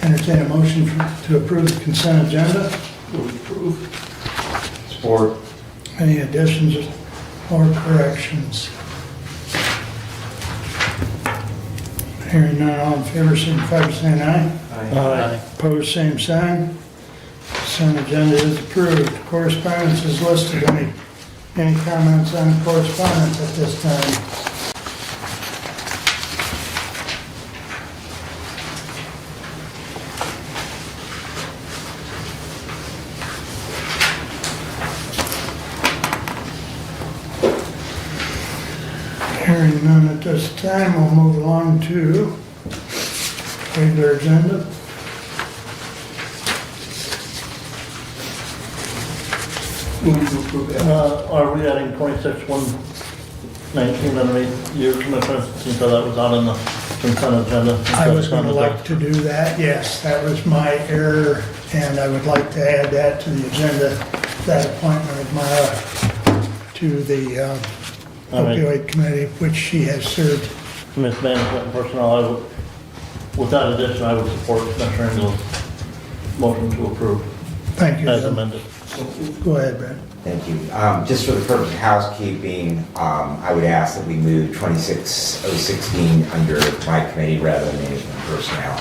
Entertain a motion to approve the consent agenda. Support. Any additions or corrections? Hearing none, all in favor, signify by saying aye. Aye. Opposed, same sign. Consent agenda is approved. Correspondence is listed. Any comments on correspondence at this time? Hearing none at this time, we'll move along to regular agenda. Are we adding 26-119 underneath your commitment? Since that was not in the consent agenda. I was going to like to do that, yes, that was my error, and I would like to add that to the agenda, that appointment of Mara to the opioid committee, which she has served. Mismanagement and personnel, with that addition, I would support Commissioner Engel's motion to approve Thank you. as amended. Go ahead, Brad. Thank you. Just for the purpose of housekeeping, I would ask that we move 26016 under my committee rather than management personnel.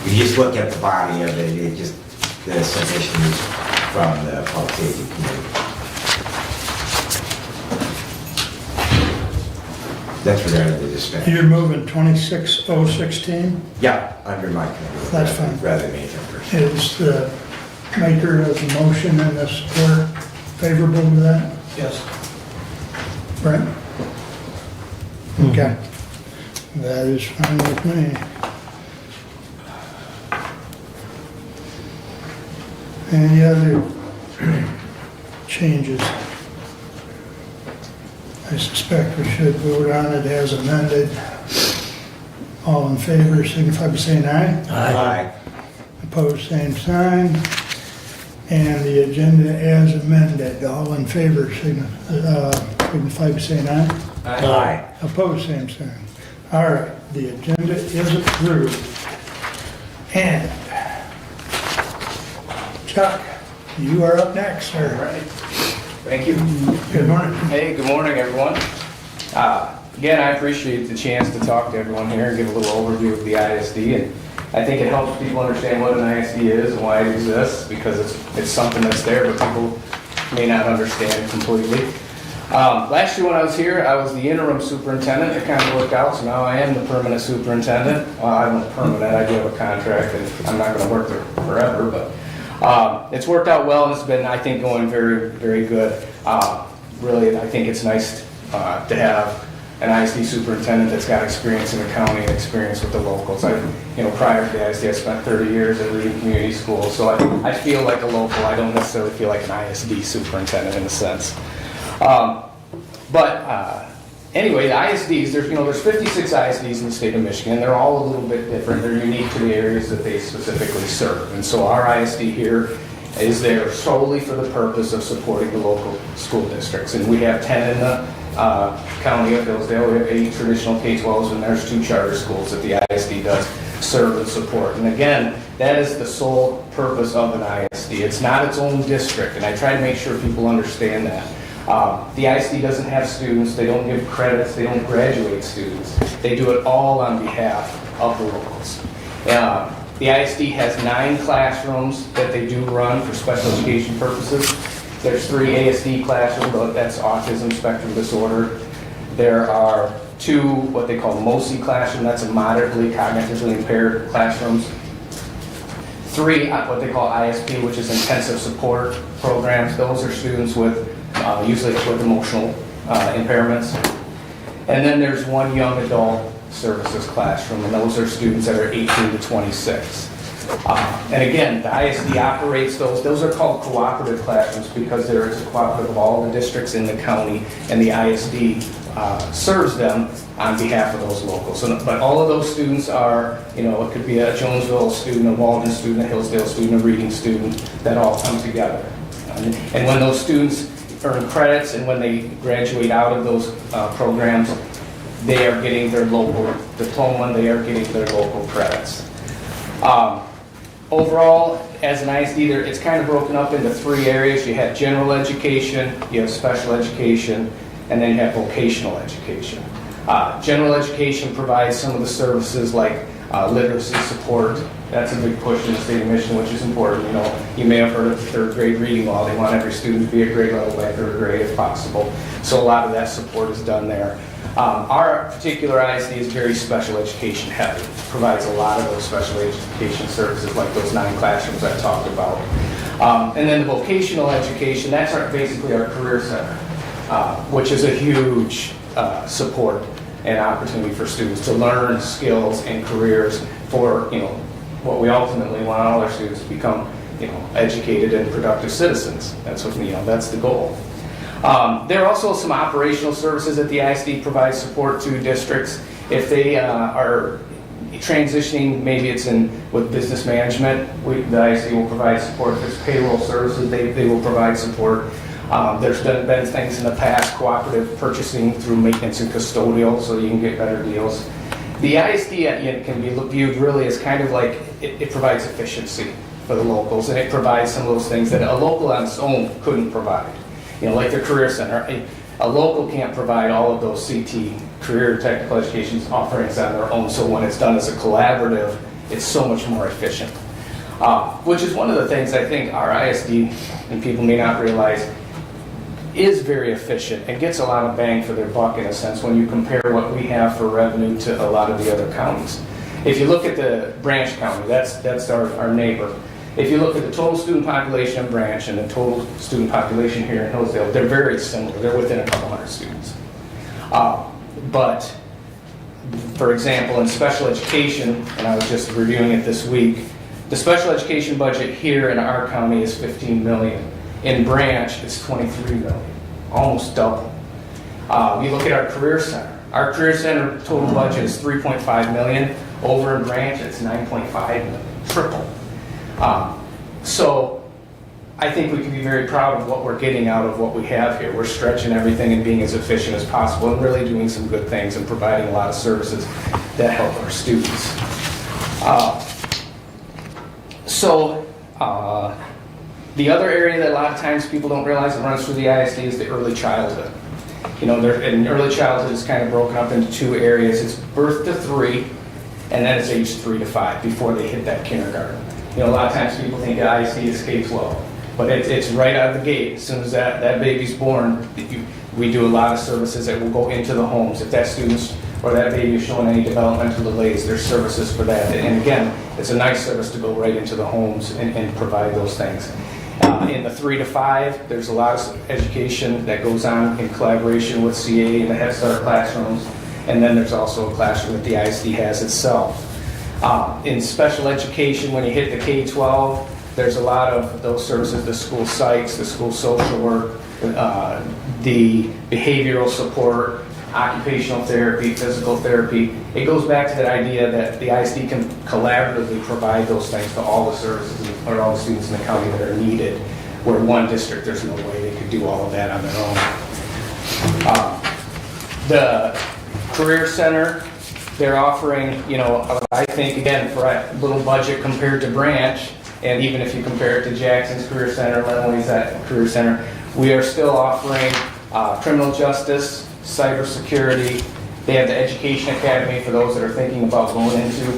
If you just look at the body of it, the submission is from the public safety committee. That's regarding the dispatch. You're moving 26016? Yeah, under my committee. That's fine. Rather than management personnel. Is the maker of the motion and the support favorable to that? Yes. Brent? Okay. That is fine with me. Any other changes? I suspect we should vote on it as amended. All in favor, signify by saying aye. Aye. Opposed, same sign. And the agenda as amended, all in favor, signify by saying aye. Aye. Opposed, same sign. All right, the agenda is approved. And Chuck, you are up next, sir. All right. Thank you. Good morning. Hey, good morning, everyone. Again, I appreciate the chance to talk to everyone here and give a little overview of the ISD. And I think it helps people understand what an ISD is and why it exists, because it's something that's there, but people may not understand completely. Last year when I was here, I was the interim superintendent. It kind of worked out, so now I am the permanent superintendent. I'm not permanent, I do have a contract, and I'm not going to work there forever, but it's worked out well, and it's been, I think, going very, very good. Really, I think it's nice to have an ISD superintendent that's got experience in the county and experience with the locals. Prior to the ISD, I spent 30 years in Reading Community Schools, so I feel like a local. I don't necessarily feel like an ISD superintendent in a sense. Anyway, the ISDs, there's 56 ISDs in the state of Michigan. They're all a little bit different. They're unique to the areas that they specifically serve. And so our ISD here is there solely for the purpose of supporting the local school districts. And we have 10 in the county of Hillsdale. We have 8 traditional K-12s, and there's 2 charter schools that the ISD does serve and support. And again, that is the sole purpose of an ISD. It's not its own district, and I try to make sure people understand that. The ISD doesn't have students, they don't give credits, they don't graduate students. They do it all on behalf of the locals. The ISD has 9 classrooms that they do run for special education purposes. There's 3 ASD classrooms, but that's autism spectrum disorder. There are 2 what they call MOSI classrooms, that's a moderately cognitively impaired classrooms. 3 what they call ISP, which is intensive support programs. Those are students with usually with emotional impairments. And then there's 1 young adult services classroom, and those are students that are 18 to 26. And again, the ISD operates those. Those are called cooperative classrooms because there is a cooperative of all the districts in the county, and the ISD serves them on behalf of those locals. So, but all of those students are, it could be a Jonesville student, a Walden student, a Hillsdale student, a Reading student, that all come together. And when those students earn credits and when they graduate out of those programs, they are getting their local diploma, they are getting their local credits. Overall, as an ISD, it's kind of broken up into 3 areas. You have general education, you have special education, and then you have vocational education. General education provides some of the services like literacy support. That's a big push in the state of Michigan, which is important. You know, you may have heard of the 3rd grade reading law. They want every student to be a grade level by 3rd grade if possible. So a lot of that support is done there. Our particular ISD is very special education heavy. It provides a lot of those special education services like those 9 classrooms I talked about. And then the vocational education, that's basically our career center, which is a huge support and opportunity for students to learn skills and careers for, you know, what we ultimately want all our students to become, you know, educated and productive citizens. That's what, you know, that's the goal. There are also some operational services that the ISD provides support to districts. If they are transitioning, maybe it's in with business management, the ISD will provide support. If there's payroll services, they will provide support. There's been things in the past, cooperative purchasing through maintenance and custodial, so you can get better deals. The ISD can be viewed really as kind of like, it provides efficiency for the locals, and it provides some of those things that a local on its own couldn't provide. You know, like the Career Center, a local can't provide all of those CT, career technical education offerings on their own, so when it's done as a collaborative, it's so much more efficient. Which is one of the things I think our ISD, and people may not realize, is very efficient and gets a lot of bang for their buck in a sense when you compare what we have for revenue to a lot of the other counties. If you look at the Branch County, that's our neighbor. If you look at the total student population in Branch and the total student population here in Hillsdale, they're very similar. They're within a couple hundred students. But, for example, in special education, and I was just reviewing it this week, the special education budget here in our county is $15 million. In Branch, it's $23 million, almost double. You look at our Career Center. Our Career Center total budget is $3.5 million. Over in Branch, it's $9.5 million, triple. So I think we can be very proud of what we're getting out of what we have here. We're stretching everything and being as efficient as possible and really doing some good things and providing a lot of services that help our students. The other area that a lot of times people don't realize that runs through the ISD is the early childhood. You know, and early childhood is kind of broken up into 2 areas. It's birth to 3, and then it's age 3 to 5 before they hit that kindergarten. You know, a lot of times people think the ISD is K-12, but it's right out of the gate. As soon as that baby's born, we do a lot of services that will go into the homes. If that student's or that baby is showing any developmental delays, there's services for that. And again, it's a nice service to go right into the homes and provide those things. In the 3 to 5, there's a lot of education that goes on in collaboration with CA and the Head Start classrooms. And then there's also a classroom that the ISD has itself. In special education, when you hit the K-12, there's a lot of those services, the school psychs, the school social work, the behavioral support, occupational therapy, physical therapy. It goes back to that idea that the ISD can collaboratively provide those things to all the services or all the students in the county that are needed, where one district, there's no way they could do all of that on their own. The Career Center, they're offering, you know, I think, again, for a little budget compared to Branch, and even if you compare it to Jackson's Career Center, Lemoy's Career Center, we are still offering criminal justice, cybersecurity. They have the Education Academy for those that are thinking about going into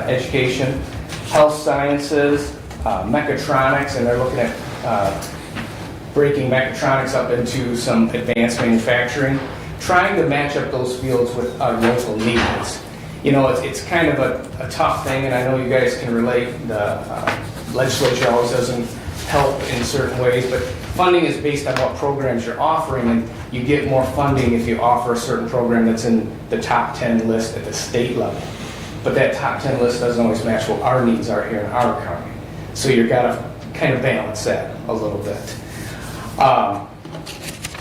education, health sciences, mechatronics, and they're looking at breaking mechatronics up into some advanced manufacturing, trying to match up those fields with our local needs. You know, it's kind of a tough thing, and I know you guys can relate. The legislature always doesn't help in certain ways, but funding is based on what programs you're offering, and you get more funding if you offer a certain program that's in the top 10 list at the state level. But that top 10 list doesn't always match what our needs are here in our county. So you've got to kind of balance that a little bit.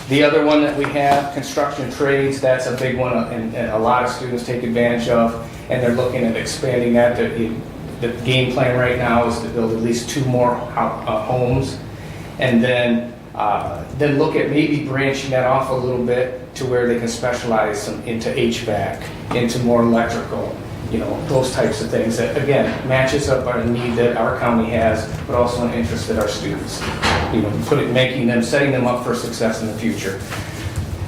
The other one that we have, construction trades, that's a big one, and a lot of students take advantage of, and they're looking at expanding that. The game plan right now is to build at least 2 more homes, and then look at maybe branching that off a little bit to where they can specialize into HVAC, into more electrical, those types of things that, again, matches up our need that our county has, but also an interest that our students, setting them up for success in the future.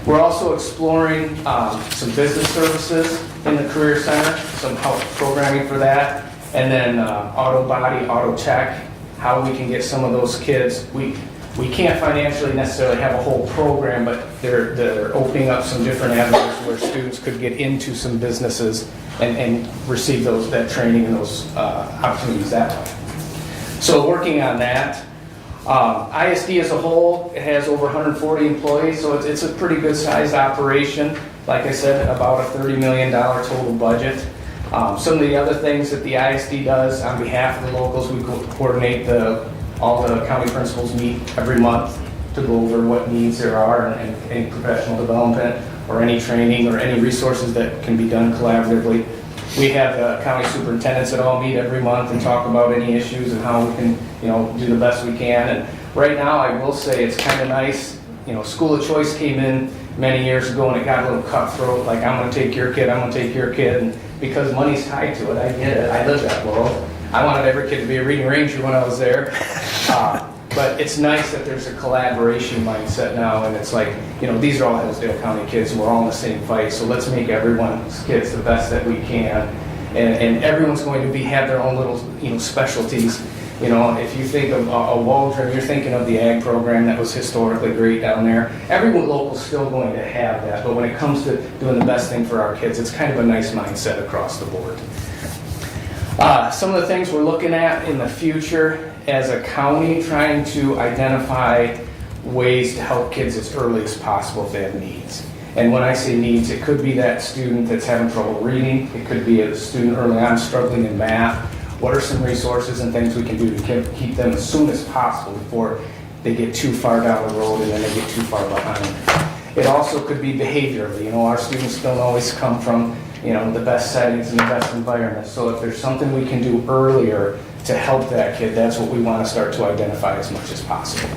We're also exploring some business services in the Career Center, some help programming for that, and then auto body, auto tech, how we can get some of those kids. We can't financially necessarily have a whole program, but they're opening up some different avenues where students could get into some businesses and receive that training and those opportunities that way. So working on that. ISD as a whole, it has over 140 employees, so it's a pretty good sized operation. Like I said, about a $30 million total budget. Some of the other things that the ISD does on behalf of the locals, we coordinate all the county principals meet every month to go over what needs there are and any professional development or any training or any resources that can be done collaboratively. We have the county superintendents that all meet every month and talk about any issues and how we can, do the best we can. And right now, I will say it's kind of nice. School of choice came in many years ago and it got a little cutthroat, like I'm going to take your kid, I'm going to take your kid. And because money's tied to it, I get it. I live that world. I wanted every kid to be a reading ranger when I was there. But it's nice that there's a collaboration mindset now, and it's like, these are all Hillsdale County kids, and we're all in the same fight, so let's make everyone's kids the best that we can. And everyone's going to have their own little, specialties. If you think of Waldron, you're thinking of the ag program that was historically great down there. Everyone local's still going to have that, but when it comes to doing the best thing for our kids, it's kind of a nice mindset across the board. Some of the things we're looking at in the future as a county, trying to identify ways to help kids as early as possible if they have needs. And when I say needs, it could be that student that's having trouble reading. It could be a student early on struggling in math. What are some resources and things we can do to keep them as soon as possible before they get too far down the road and then they get too far behind? It also could be behaviorally. Our students don't always come from the best settings and the best environments. So if there's something we can do earlier to help that kid, that's what we want to start to identify as much as possible.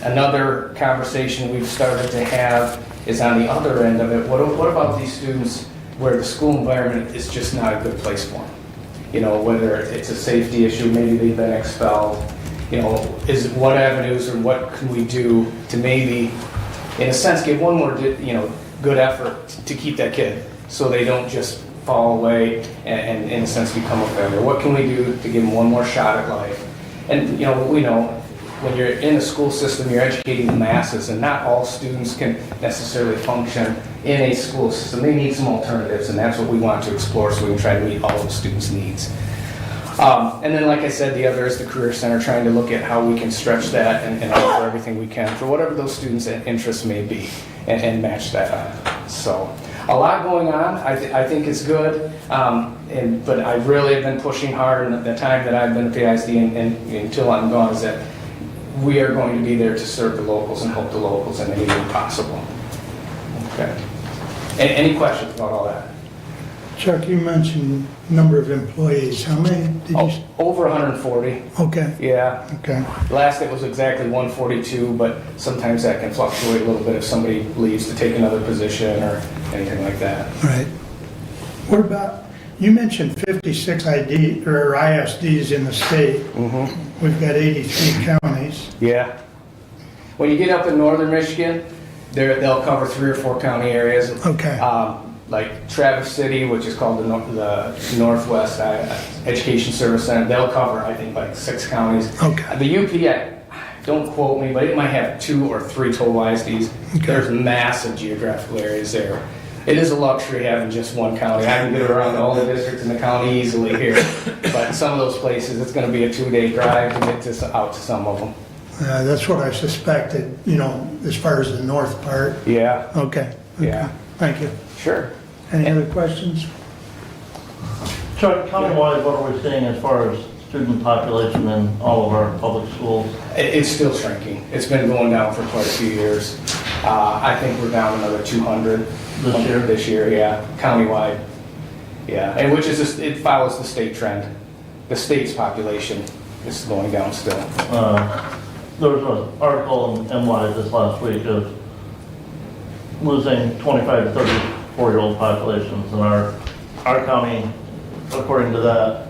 Another conversation we've started to have is on the other end of it. What about these students where the school environment is just not a good place for them? Whether it's a safety issue, maybe they've been expelled. What avenues or what can we do to maybe, in a sense, give one more, good effort to keep that kid so they don't just fall away and in a sense become a failure. What can we do to give them one more shot at life? And we know when you're in a school system, you're educating the masses, and not all students can necessarily function in a school system. They need some alternatives, and that's what we want to explore so we can try to meet all of the students' needs. And then, like I said, the other is the Career Center, trying to look at how we can stretch that and offer everything we can for whatever those students' interests may be and match that up. So a lot going on. I think it's good, but I really have been pushing hard in the time that I've been at the ISD and until I'm gone, is that we are going to be there to serve the locals and help the locals in any way possible. Okay. Any questions about all that? Chuck, you mentioned number of employees. How many did you? Over 140. Okay. Yeah. Okay. Last it was exactly 142, but sometimes that can fluctuate a little bit if somebody leaves to take another position or anything like that. Right. What about, you mentioned 56 ISDs in the state. Mm-hmm. We've got 83 counties. Yeah. When you get up in northern Michigan, they'll cover 3 or 4 county areas. Okay. Like Traverse City, which is called the Northwest Education Service Center, they'll cover, I think, like 6 counties. Okay. The UP, don't quote me, but it might have 2 or 3 total ISDs. Okay. There's massive geographical areas there. It is a luxury having just one county. I can get around all the districts in the county easily here. But some of those places, it's going to be a 2-day drive to get out to some of them. That's what I suspected, as far as the north part. Yeah. Okay. Yeah. Thank you. Sure. Any other questions? Chuck, countywide, what are we seeing as far as student population in all of our public schools? It's still shrinking. It's been going down for quite a few years. I think we're down another 200 this year, yeah, countywide. Yeah, and which is it follows the state trend. The state's population is going down still. There was an article in NY this last week of losing 25 to 34-year-old populations in our our county, according to that,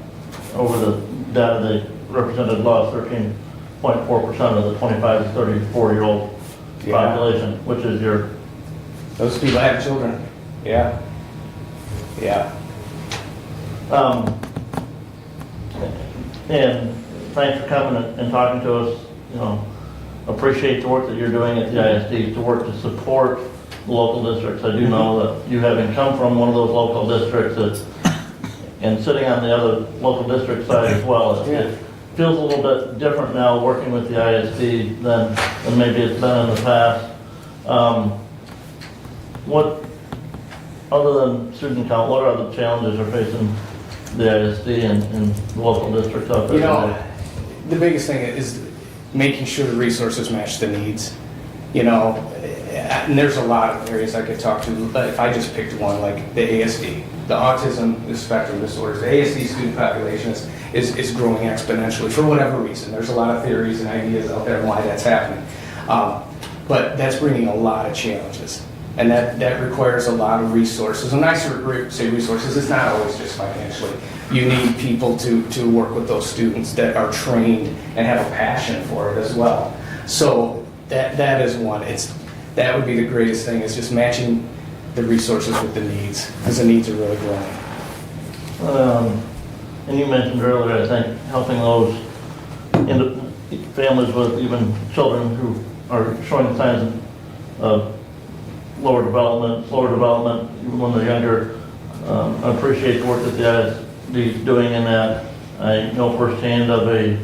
over the data they represented, lost 13.4% of the 25 to 34-year-old Yeah. population, which is your, Those people have children. Yeah. Yeah. and thanks for coming and talking to us, you know, appreciate the work that you're doing at the ISD to work to support the local districts. I do know that you having come from one of those local districts and sitting on the other local district side as well, it feels a little bit different now working with the ISD than maybe it's been in the past. What, other than student count, what are the challenges are facing the ISD and the local districts out there? You know, the biggest thing is making sure the resources match the needs. You know, and there's a lot of areas I could talk to, but if I just picked one, like the ASD, the autism, the spectrum disorders, the ASD student population is growing exponentially for whatever reason. There's a lot of theories and ideas out there on why that's happening. But that's bringing a lot of challenges. And that requires a lot of resources. And when I say resources, it's not always just financially. You need people to work with those students that are trained and have a passion for it as well. So that is one. That would be the greatest thing, is just matching the resources with the needs, because the needs are really growing. And you mentioned earlier, I think, helping those families with even children who are showing signs of slower development, even when they're younger. I appreciate the work that the ISD is doing in that. I know firsthand of a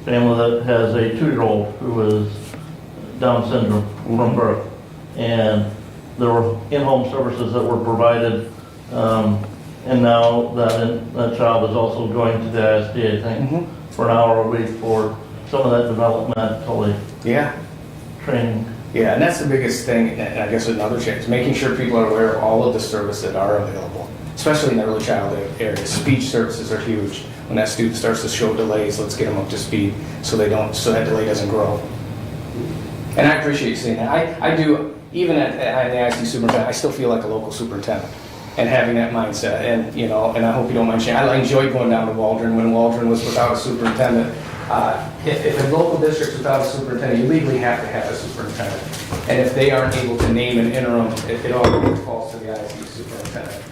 family that has a 2-year-old who is Down syndrome from birth. And there were in-home services that were provided, and now that child is also going to the ISD, I think, for an hour a week for some of that developmentally training. Yeah, and that's the biggest thing, and I guess another change, making sure people are aware of all of the services that are available, especially in the early childhood areas. Speech services are huge. When that student starts to show delays, let's get them up to speed so that delay doesn't grow. And I appreciate you saying that. I do, even at the ISD superintendent, I still feel like a local superintendent and having that mindset. And, you know, and I hope you don't mind sharing, I enjoyed going down to Waldron when Waldron was without a superintendent. If a local district's without a superintendent, you legally have to have a superintendent. And if they aren't able to name an interim, it all falls to the ISD superintendent.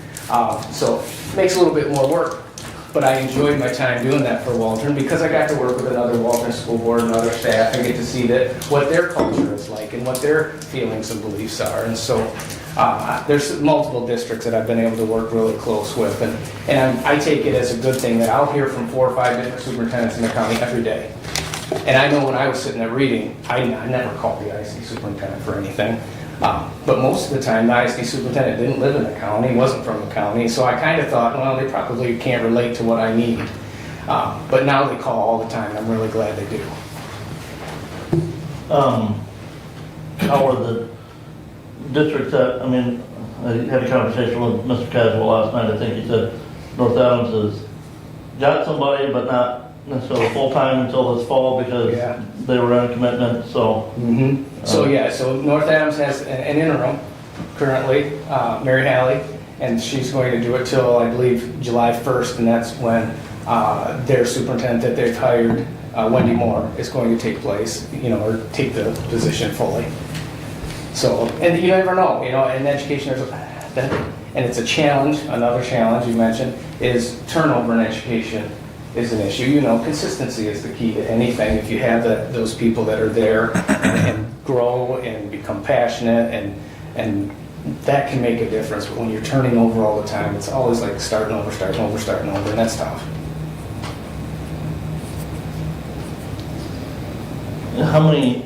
So it makes a little bit more work. But I enjoyed my time doing that for Waldron because I got to work with another Waldron school board and other staff and get to see what their culture is like and what their feelings and beliefs are. And so there's multiple districts that I've been able to work really close with. And I take it as a good thing that I'll hear from 4 or 5 different superintendents in the county every day. And I know when I was sitting there reading, I never called the ISD superintendent for anything. But most of the time, the ISD superintendent didn't live in the county, wasn't from the county, so I kind of thought, well, they probably can't relate to what I need. But now they call all the time, and I'm really glad they do. How are the districts that, I mean, I had a conversation with Mr. Caswell last night. I think he said North Adams has got somebody, but not necessarily full-time until this fall because they were on commitment, so. So North Adams has an interim currently, Mary Halley, and she's going to do it till, I believe, July 1st, and that's when their superintendent that they've hired, Wendy Moore, is going to take place, or take the position fully. So, and you never know, in education, and it's a challenge. Another challenge you mentioned is turnover in education is an issue. Consistency is the key to anything. If you have those people that are there and grow and become passionate, and that can make a difference. But when you're turning over all the time, it's always like starting over, and that's tough. How many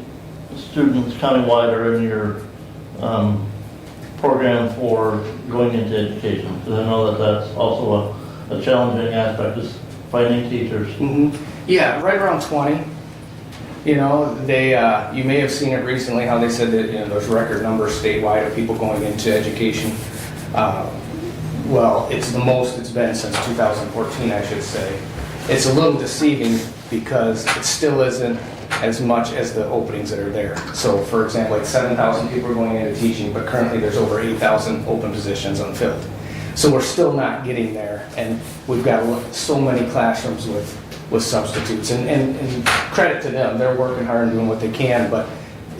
students countywide are in your program for going into education? Because I know that that's also a challenging aspect, is finding teachers. Yeah, right around 20. You may have seen it recently how they said that there's record numbers statewide of people going into education. Well, it's the most it's been since 2014, I should say. It's a little deceiving because it still isn't as much as the openings that are there. So, for example, like 7,000 people are going into teaching, but currently there's over 8,000 open positions unfilled. So we're still not getting there, and we've got so many classrooms with substitutes, and credit to them, they're working hard and doing what they can, but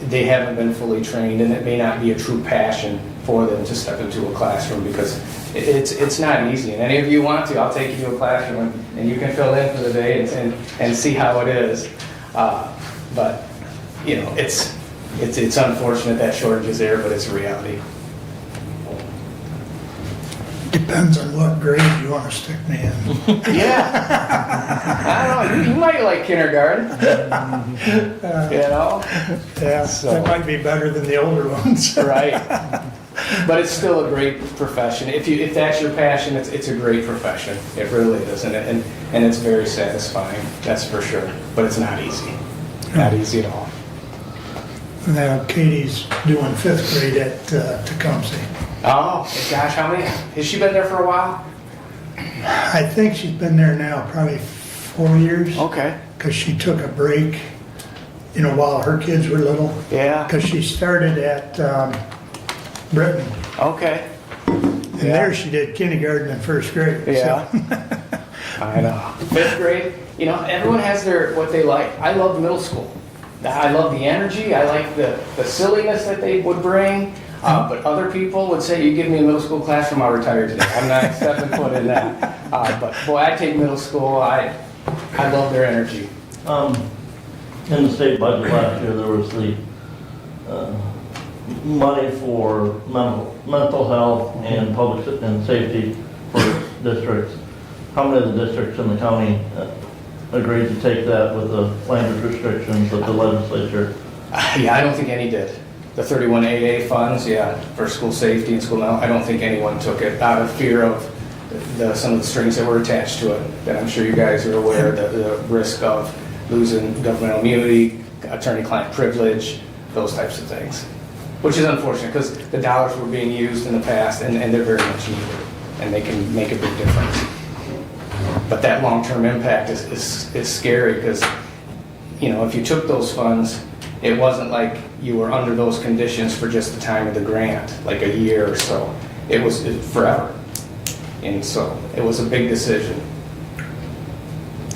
they haven't been fully trained, and it may not be a true passion for them to step into a classroom, because it's not easy. And any of you want to, I'll take you to a classroom, and you can fill in for the day and see how it is. But you know, it's unfortunate that shortage is there, but it's a reality. Depends on what grade you want to stick me in. Yeah. I don't know, you might like kindergarten. You know? Yeah, So- that might be better than the older ones. Right. But it's still a great profession. If that's your passion, it's a great profession. It really is, and it's very satisfying, that's for sure. But it's not easy. Not easy at all. Now Katie's doing 5th grade at Tecumseh. Oh, gosh, how many? Has she been there for a while? I think she's been there now probably 4 years. Okay. Because she took a break, you know, while her kids were little. Yeah. Because she started at Britain. Okay. And there she did kindergarten and 1st grade. Yeah. So. I know. 5th grade, you know, everyone has what they like. I love middle school. I love the energy. I like the silliness that they would bring. But other people would say, you give me a middle school classroom, I'll retire today. I'm not stepping foot in that. But boy, I take middle school. I love their energy. In the state budget last year, there was the money for mental health and public and safety for districts. How many of the districts in the county agreed to take that with the language restrictions of the legislature? Yeah, I don't think any did. The 31AA funds, yeah, for school safety and school health, I don't think anyone took it out of fear of some of the strings that were attached to it. That I'm sure you guys are aware, the risk of losing governmental immunity, attorney-client privilege, those types of things. Which is unfortunate, because the dollars were being used in the past, and they're very much needed, and they can make a big difference. But that long-term impact is scary, because, you know, if you took those funds, it wasn't like you were under those conditions for just the time of the grant, like a year or so. It was forever. And so it was a big decision.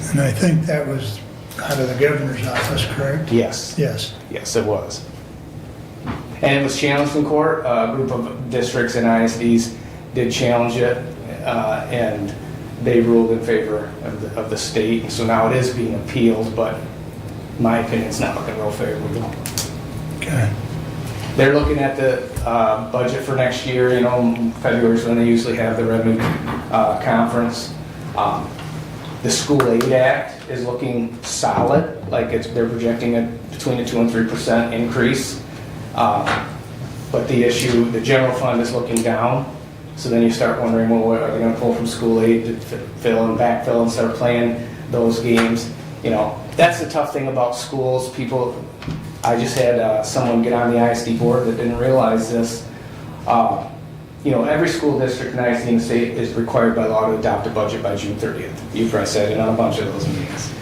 And I think that was out of the governor's office, correct? Yes. Yes. Yes, it was. And it was challenged in court. A group of districts and ISDs did challenge it, and they ruled in favor of the state. So now it is being appealed, but in my opinion, it's not looking real favorable. Okay. They're looking at the budget for next year. You know, February is when they usually have the revenue conference. The School Aid Act is looking solid, like they're projecting it between a 2% and 3% increase. But the issue, the general fund is looking down. So then you start wondering, well, what are they going to pull from school aid to fill and backfill and start playing those games? You know, that's the tough thing about schools. People, I just had someone get on the ISD board that didn't realize this. You know, every school district in ISD in the state is required by law to adopt a budget by June 30th. You've probably said it on a bunch of those meetings.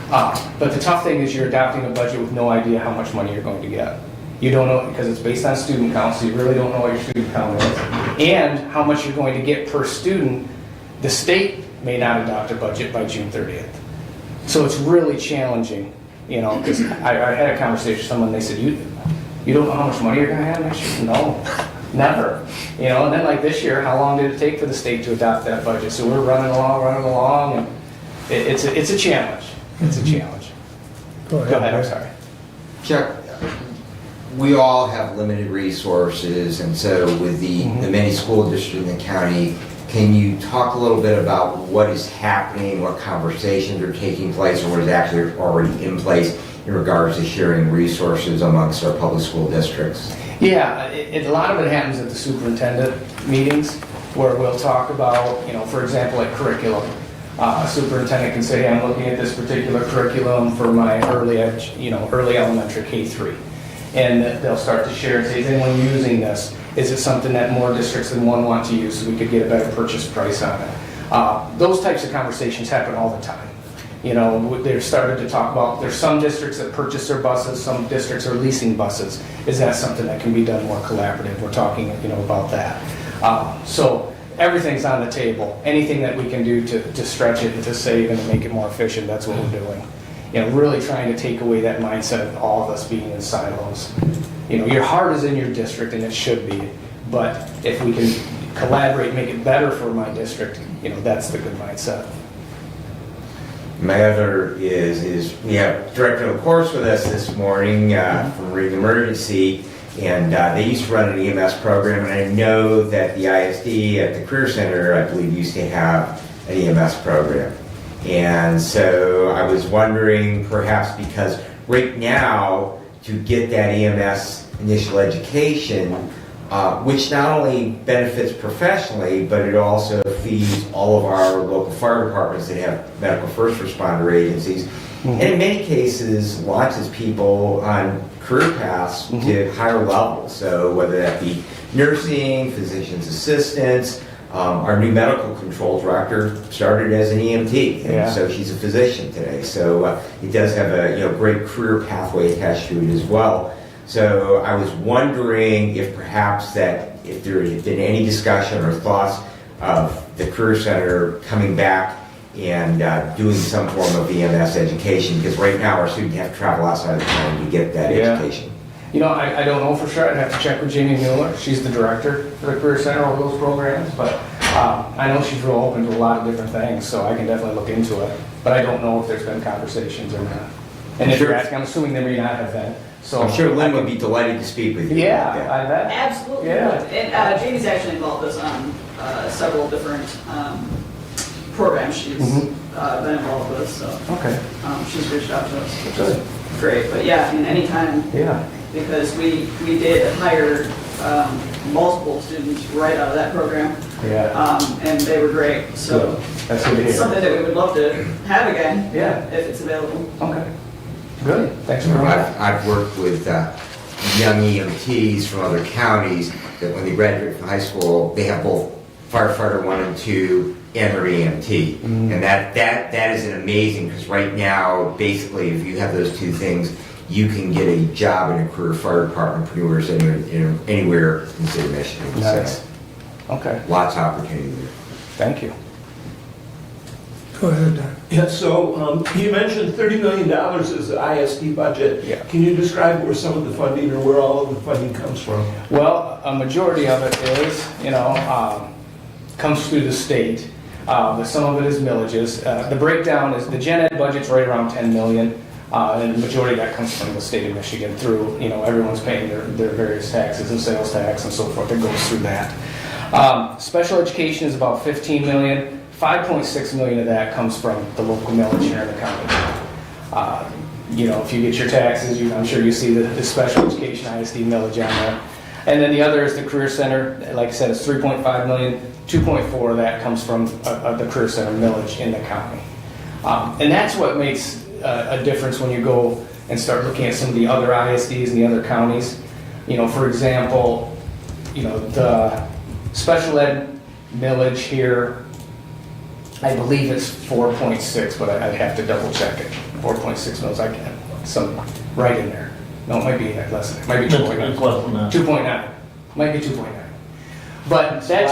But the tough thing is you're adopting a budget with no idea how much money you're going to get. You don't know, because it's based on student count, so you really don't know what your student count is. And how much you're going to get per student. The state may not adopt a budget by June 30th. So it's really challenging, you know, because I had a conversation with someone, they said, you don't know how much money you're going to have next year? No, never. You know, and then like this year, how long did it take for the state to adopt that budget? So we're running along, and it's a challenge. It's a challenge. Go ahead. Go ahead, I'm sorry. Chuck, we all have limited resources, and so with the many school districts in the county, can you talk a little bit about what is happening, what conversations are taking place, or what is actually already in place in regards to sharing resources amongst our public school districts? Yeah, a lot of it happens at the superintendent meetings, where we'll talk about, you know, for example, like curriculum. A superintendent can say, hey, I'm looking at this particular curriculum for my early elementary K-3. And they'll start to share and say, is anyone using this? Is it something that more districts than one want to use so we could get a better purchase price on it? Those types of conversations happen all the time. You know, they're starting to talk about, there's some districts that purchase their buses, some districts are leasing buses. Is that something that can be done more collaborative? We're talking, you know, about that. So everything's on the table. Anything that we can do to stretch it and to save and to make it more efficient, that's what we're doing. Really trying to take away that mindset of all of us being in silos. Your heart is in your district, and it should be, but if we can collaborate and make it better for my district, that's the good mindset. My other is we have Director of the Course with us this morning from Reading Emergency, and they used to run an EMS program, and I know that the ISD at the Career Center, I believe, used to have an EMS program. And so I was wondering, perhaps because right now, to get that EMS initial education, which not only benefits professionally, but it also feeds all of our local fire departments that have medical first responder agencies, and in many cases launches people on career paths to higher levels. So whether that be nursing, physician's assistants, our new medical control director started as an EMT, and so she's a physician today. So it does have a great career pathway attached to it as well. So I was wondering if perhaps if there had been any discussion or thoughts of the Career Center coming back and doing some form of EMS education, because right now our students have to travel outside of the county to get that education. I don't know for sure. I'd have to check with Jamie Mueller. She's the director for the Career Center of those programs, but I know she's real open to a lot of different things, so I can definitely look into it. But I don't know if there's been conversations or not. And if you're asking, I'm assuming there may not have been. So I'm sure Lynn would be delighted to speak with you. Yeah, I bet. Absolutely. Yeah. And Jamie's actually involved us on several different programs she's been involved with, so Okay. she's reached out to us, which Good. is great. But yeah, anytime, Yeah. because we did hire multiple students right out of that program, Yeah. and they were great. So That's good to it's hear. something that we would love to have again, Yeah. if it's available. Okay. Good. Thanks for that. I've worked with young EMTs from other counties that when they graduate from high school, they have both firefighter 1 and 2 and their EMT. And that is an amazing, because right now, basically, if you have those two things, you can get a job in a career fire department pretty much anywhere in the state of Michigan. Nice. So, Okay. lots of opportunity there. Thank you. Go ahead, Doug. Yeah, so you mentioned $30 million is the ISD budget. Yeah. Can you describe where some of the funding or where all of the funding comes from? Well, a majority of it is, comes through the state, but some of it is millages. The breakdown is the gen ed budget's right around 10 million, and the majority of that comes from the state of Michigan through, everyone's paying their various taxes and sales tax and so forth that goes through that. Special education is about 15 million. 5.6 million of that comes from the local millage here in the county. If you get your taxes, I'm sure you see the special education ISD millage on there. And then the other is the Career Center. Like I said, it's 3.5 million. 2.4 of that comes from the Career Center millage in the county. And that's what makes a difference when you go and start looking at some of the other ISDs in the other counties. For example, the special ed millage here, I believe it's 4.6, but I'd have to double check it. 4.6 mils, I can, some right in there. No, it might be less than that. It might be It's 2.9. less than that. 2.9. Might be 2.9. But that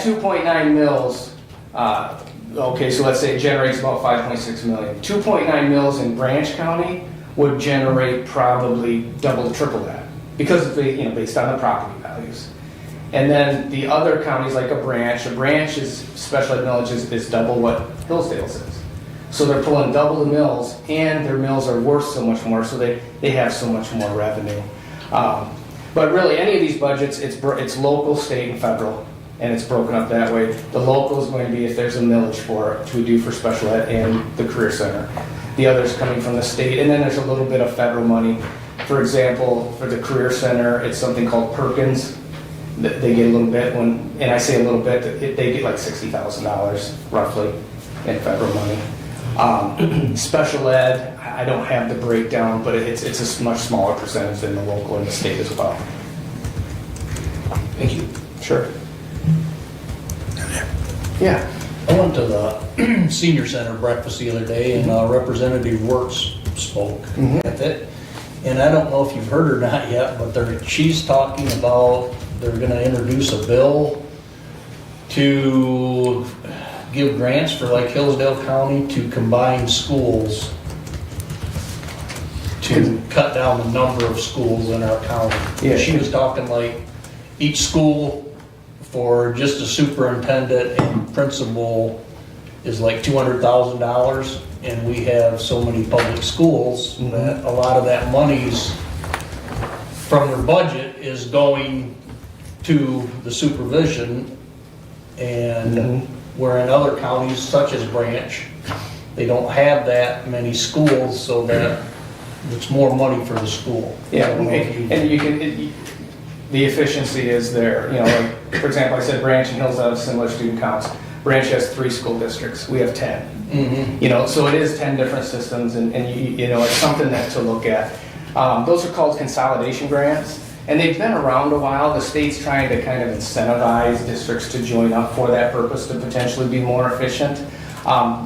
2.9 mils, okay, so let's say it generates about 5.6 million. 2.9 mils in Branch County would generate probably double, triple that, because of based on the property values. And then the other counties, like a branch's special ed millage is double what Hillsdale's is. So they're pulling double the mills, and their mills are worth so much more, so they have so much more revenue. But really, any of these budgets, it's local, state, and federal, and it's broken up that way. The local is going to be if there's a millage for it, we do for special ed and the Career Center. The other's coming from the state, and then there's a little bit of federal money. For example, for the Career Center, it's something called Perkins. They get a little bit, and I say a little bit, they get like $60,000 roughly in federal money. Special ed, I don't have the breakdown, but it's a much smaller percentage than the local and the state as well. Thank you. Sure. Yeah. I went to the senior center breakfast the other day, and Representative Wertz spoke at it. And I don't know if you've heard or not yet, but she's talking about they're going to introduce a bill to give grants for like Hillsdale County to combine schools to cut down the number of schools in our county. Yeah. She was talking like each school for just a superintendent and principal is like $200,000, and we have so many public schools that a lot of that money's from their budget is going to the supervision, and where in other counties such as Branch, they don't have that many schools, so that it's more money for the school. Yeah, and you can, the efficiency is there. You know, like, for example, I said Branch and Hillsdale have similar student counts. Branch has 3 school districts, we have 10. You know, so it is 10 different systems, and you know, it's something that to look at. Those are called consolidation grants, and they've been around a while. The state's trying to kind of incentivize districts to join up for that purpose to potentially be more efficient.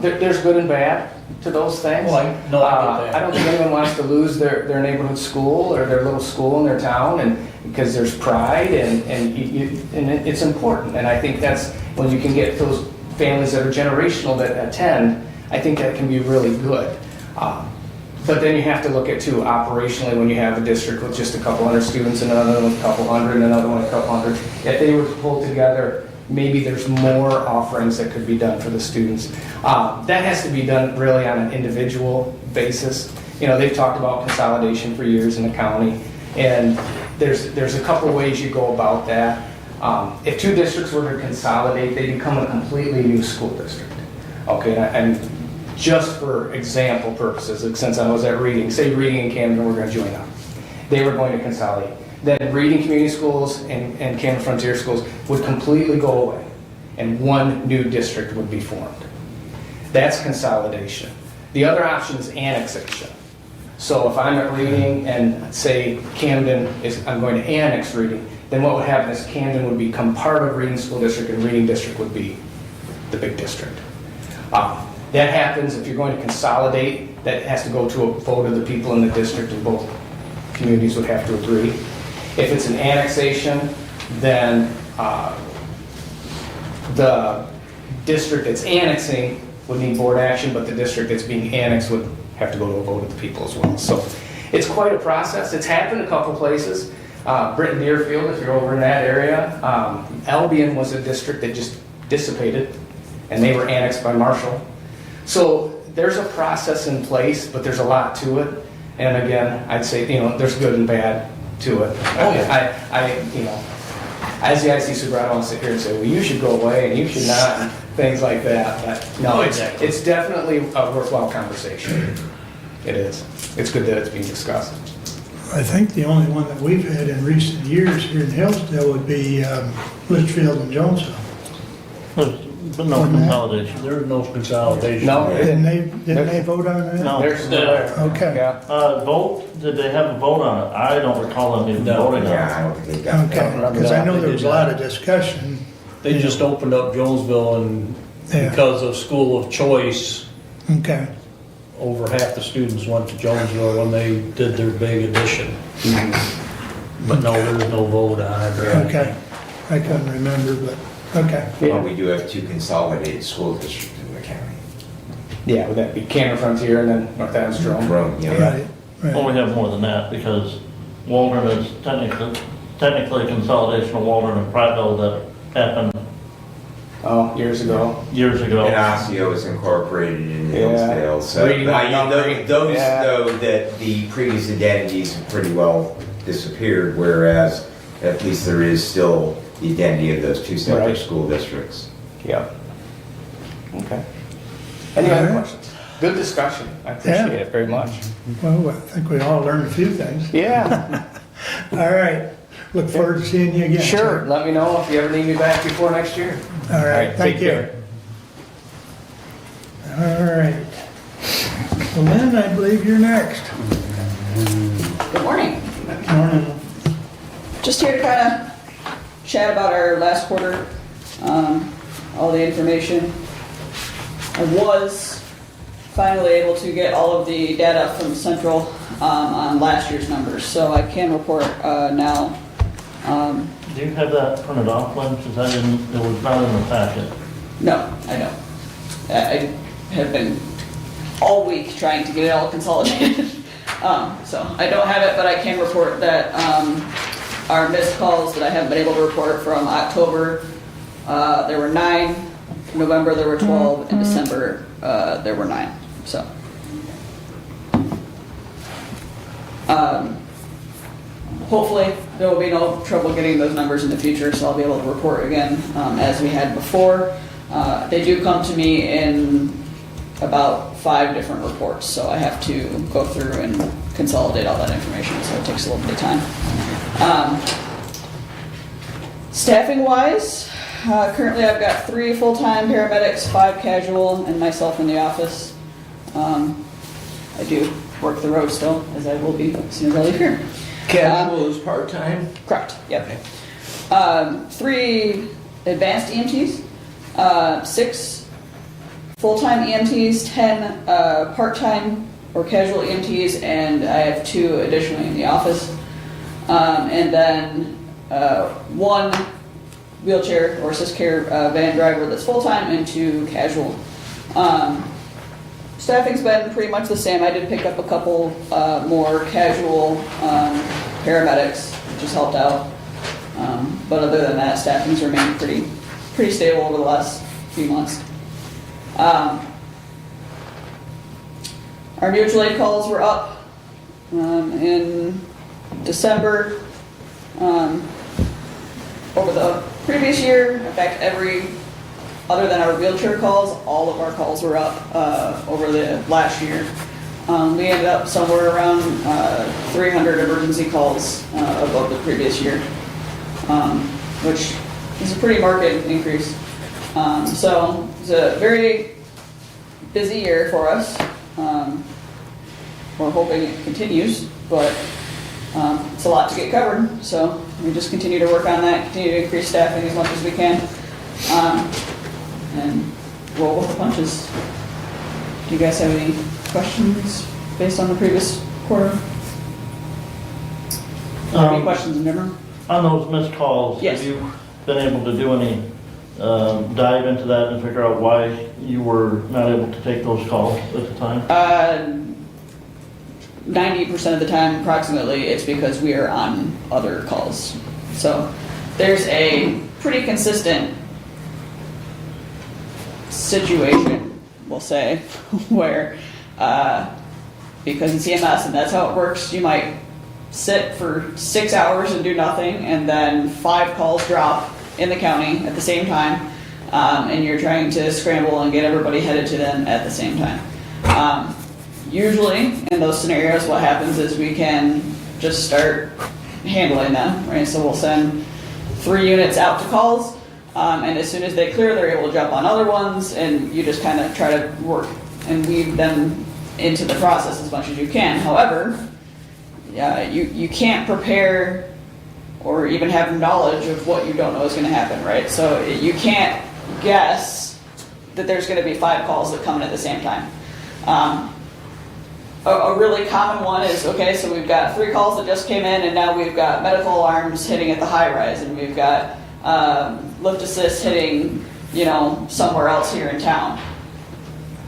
There's good and bad to those things. Well, I get that. I don't think anyone wants to lose their neighborhood school or their little school in their town, and because there's pride and it's important. And I think that's when you can get those families that are generational that attend. I think that can be really good. But then you have to look at too operationally when you have a district with just a couple hundred students and another one with a couple hundred and another one with a couple hundred. If they were pulled together, maybe there's more offerings that could be done for the students. That has to be done really on an individual basis. You know, they've talked about consolidation for years in the county, and there's a couple ways you go about that. If 2 districts were to consolidate, they become a completely new school district. Okay, and just for example purposes, like since I was at Reading, say Reading and Camden were going to join up. They were going to consolidate. Then Reading Community Schools and Camden Frontier Schools would completely go away, and one new district would be formed. That's consolidation. The other option is annexation. So if I'm at Reading and say Camden I'm going to annex Reading, then what would happen is Camden would become part of Reading School District, and Reading District would be the big district. That happens if you're going to consolidate. That has to go to a vote of the people in the district, and both communities would have to agree. If it's an annexation, then the district that's annexing would need board action, but the district that's being annexed would have to go to a vote of the people as well. So it's quite a process. It's happened a couple places. Britton Deerfield, if you're over in that area. Albion was a district that just dissipated, and they were annexed by Marshall. So there's a process in place, but there's a lot to it. And again, I'd say, you know, there's good and bad to it. Oh, yeah. I you know, as the IC supervisor, I don't want to sit here and say, well, you should go away and you should not, and things like that. But no, Exactly. it's definitely a worthwhile conversation. It is. It's good that it's being discussed. I think the only one that we've had in recent years here in Hillsdale would be Litchfield and Jonesville. But no consolidation. There's no consolidation. No, Didn't they vote on that? No. They're still there. Okay. Yeah. Vote, did they have a vote on it? I don't recall them even voting on it. Yeah, I don't think they got that. Okay, because I know there was a lot of discussion. They just opened up Jonesville, and Yeah. because of school of choice, Okay, over half the students went to Jonesville when they did their big addition. But no, there's no vote on it. or anything. okay. I couldn't remember, but, okay. Well, we do have 2 consolidated school districts in the county. Yeah, would that be Camden Frontier and then North Adams Jerome? Rome, yeah. Right, Well, right. we have more than that, because Waldron is technically a consolidation of Waldron and Prattville that happened Oh, years ago. years ago. And Osseo is incorporated in Yeah. Hillsdale, so. Reading, Those, yeah. though, that the previous identities have pretty well disappeared, whereas at least there is still the identity of those 2 separate Right. school districts. Yep. Okay. Any other All right. questions? Good discussion. I appreciate Yeah. it very much. Well, I think we all learned a few things. Yeah, All right, look forward to seeing you again. sure. sir. Let me know if you ever need me back before next year. All right, thank take you. care. All right. Well, Lynn, I believe you're next. Good morning. Morning. Just here to kind of chat about our last quarter, all the information. I was finally able to get all of the data from Central on last year's numbers, so I can report now Do you have that printed off, Lynn? Because I didn't, it was not in the packet. No, I don't. I have been all week trying to get it all consolidated. So I don't have it, but I can report that our missed calls that I haven't been able to report from October, there were 9, November there were 12, and December there were 9. So. Hopefully there will be no trouble getting those numbers in the future, so I'll be able to report again as we had before. They do come to me in about 5 different reports, so I have to go through and consolidate all that information, so it takes a little bit of time. Staffing wise, currently I've got 3 full-time paramedics, 5 casual, and myself in the office. I do work the road still, as I will be as soon as I leave here. Casual is part-time? Correct, yep. 3 advanced EMTs, 6 full-time EMTs, 10 part-time or casual EMTs, and I have 2 additionally in the office. And then 1 wheelchair or assist care van driver that's full-time and 2 casual. Staffing's been pretty much the same. I did pick up a couple more casual paramedics, which has helped out. But other than that, staffing's remained pretty stable over the last few months. Our mutual aid calls were up in December over the previous year. In fact, other than our wheelchair calls, all of our calls were up over the last year. We ended up somewhere around 300 emergency calls above the previous year, which is a pretty marked increase. So it's a very busy year for us. We're hoping it continues, but it's a lot to get covered. So we just continue to work on that, continue to increase staffing as much as we can. And roll with the punches. Do you guys have any questions based on the previous quarter? Any questions in general? On those missed calls, Yes. have you been able to do any dive into that and figure out why you were not able to take those calls at the time? 90% of the time, approximately, it's because we are on other calls. So there's a pretty consistent situation, we'll say, where because it's EMS and that's how it works, you might sit for 6 hours and do nothing, and then 5 calls drop in the county at the same time, and you're trying to scramble and get everybody headed to them at the same time. Usually, in those scenarios, what happens is we can just start handling them, right? So we'll send 3 units out to calls, and as soon as they clear, they're able to jump on other ones, and you just kind of try to work and weave them into the process as much as you can. However, you can't prepare or even have knowledge of what you don't know is going to happen, right? So you can't guess that there's going to be 5 calls that come in at the same time. A really common one is, okay, so we've got 3 calls that just came in, and now we've got medical alarms hitting at the high rise, and we've got lift assist hitting, somewhere else here in town.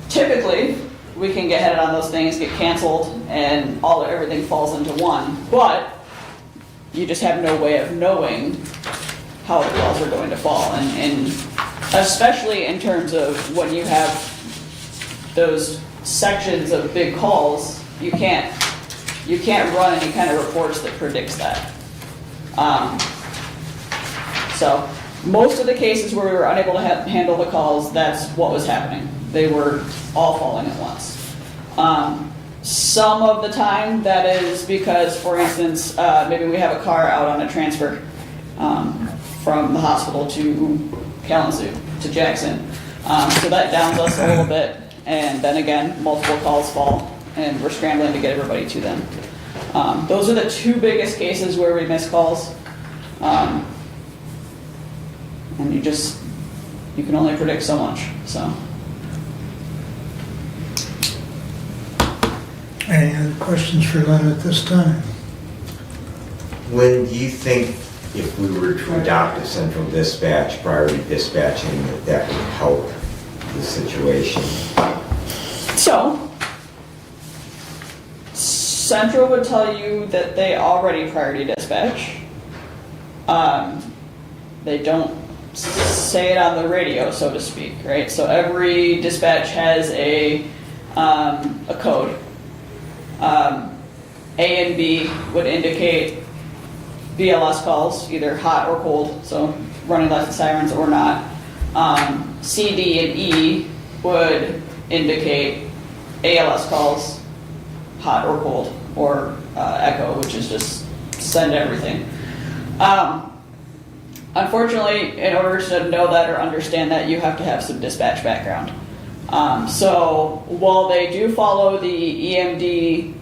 Typically, we can get headed on those things, get canceled, and everything falls into one. But you just have no way of knowing how the calls are going to fall, and especially in terms of when you have those sections of big calls, you can't run any kind of reports that predicts that. So most of the cases where we were unable to handle the calls, that's what was happening. They were all falling at once. Some of the time that is because, for instance, maybe we have a car out on a transfer from the hospital to Kalamazoo, to Jackson. So that downs us a little bit. And then again, multiple calls fall, and we're scrambling to get everybody to them. Those are the 2 biggest cases where we miss calls. And you can only predict so much, so. Any other questions for Lynn at this time? When do you think if we were to adopt a central dispatch, priority dispatching, that would help the situation. So, Central would tell you that they already priority dispatch. They don't say it on the radio, so to speak, right? So every dispatch has a code. A and B would indicate BLS calls, either hot or cold, so running lights and sirens or not. C, D, and E would indicate ALS calls, hot or cold, or echo, which is just send everything. Unfortunately, in order to know that or understand that, you have to have some dispatch background. So while they do follow the EMD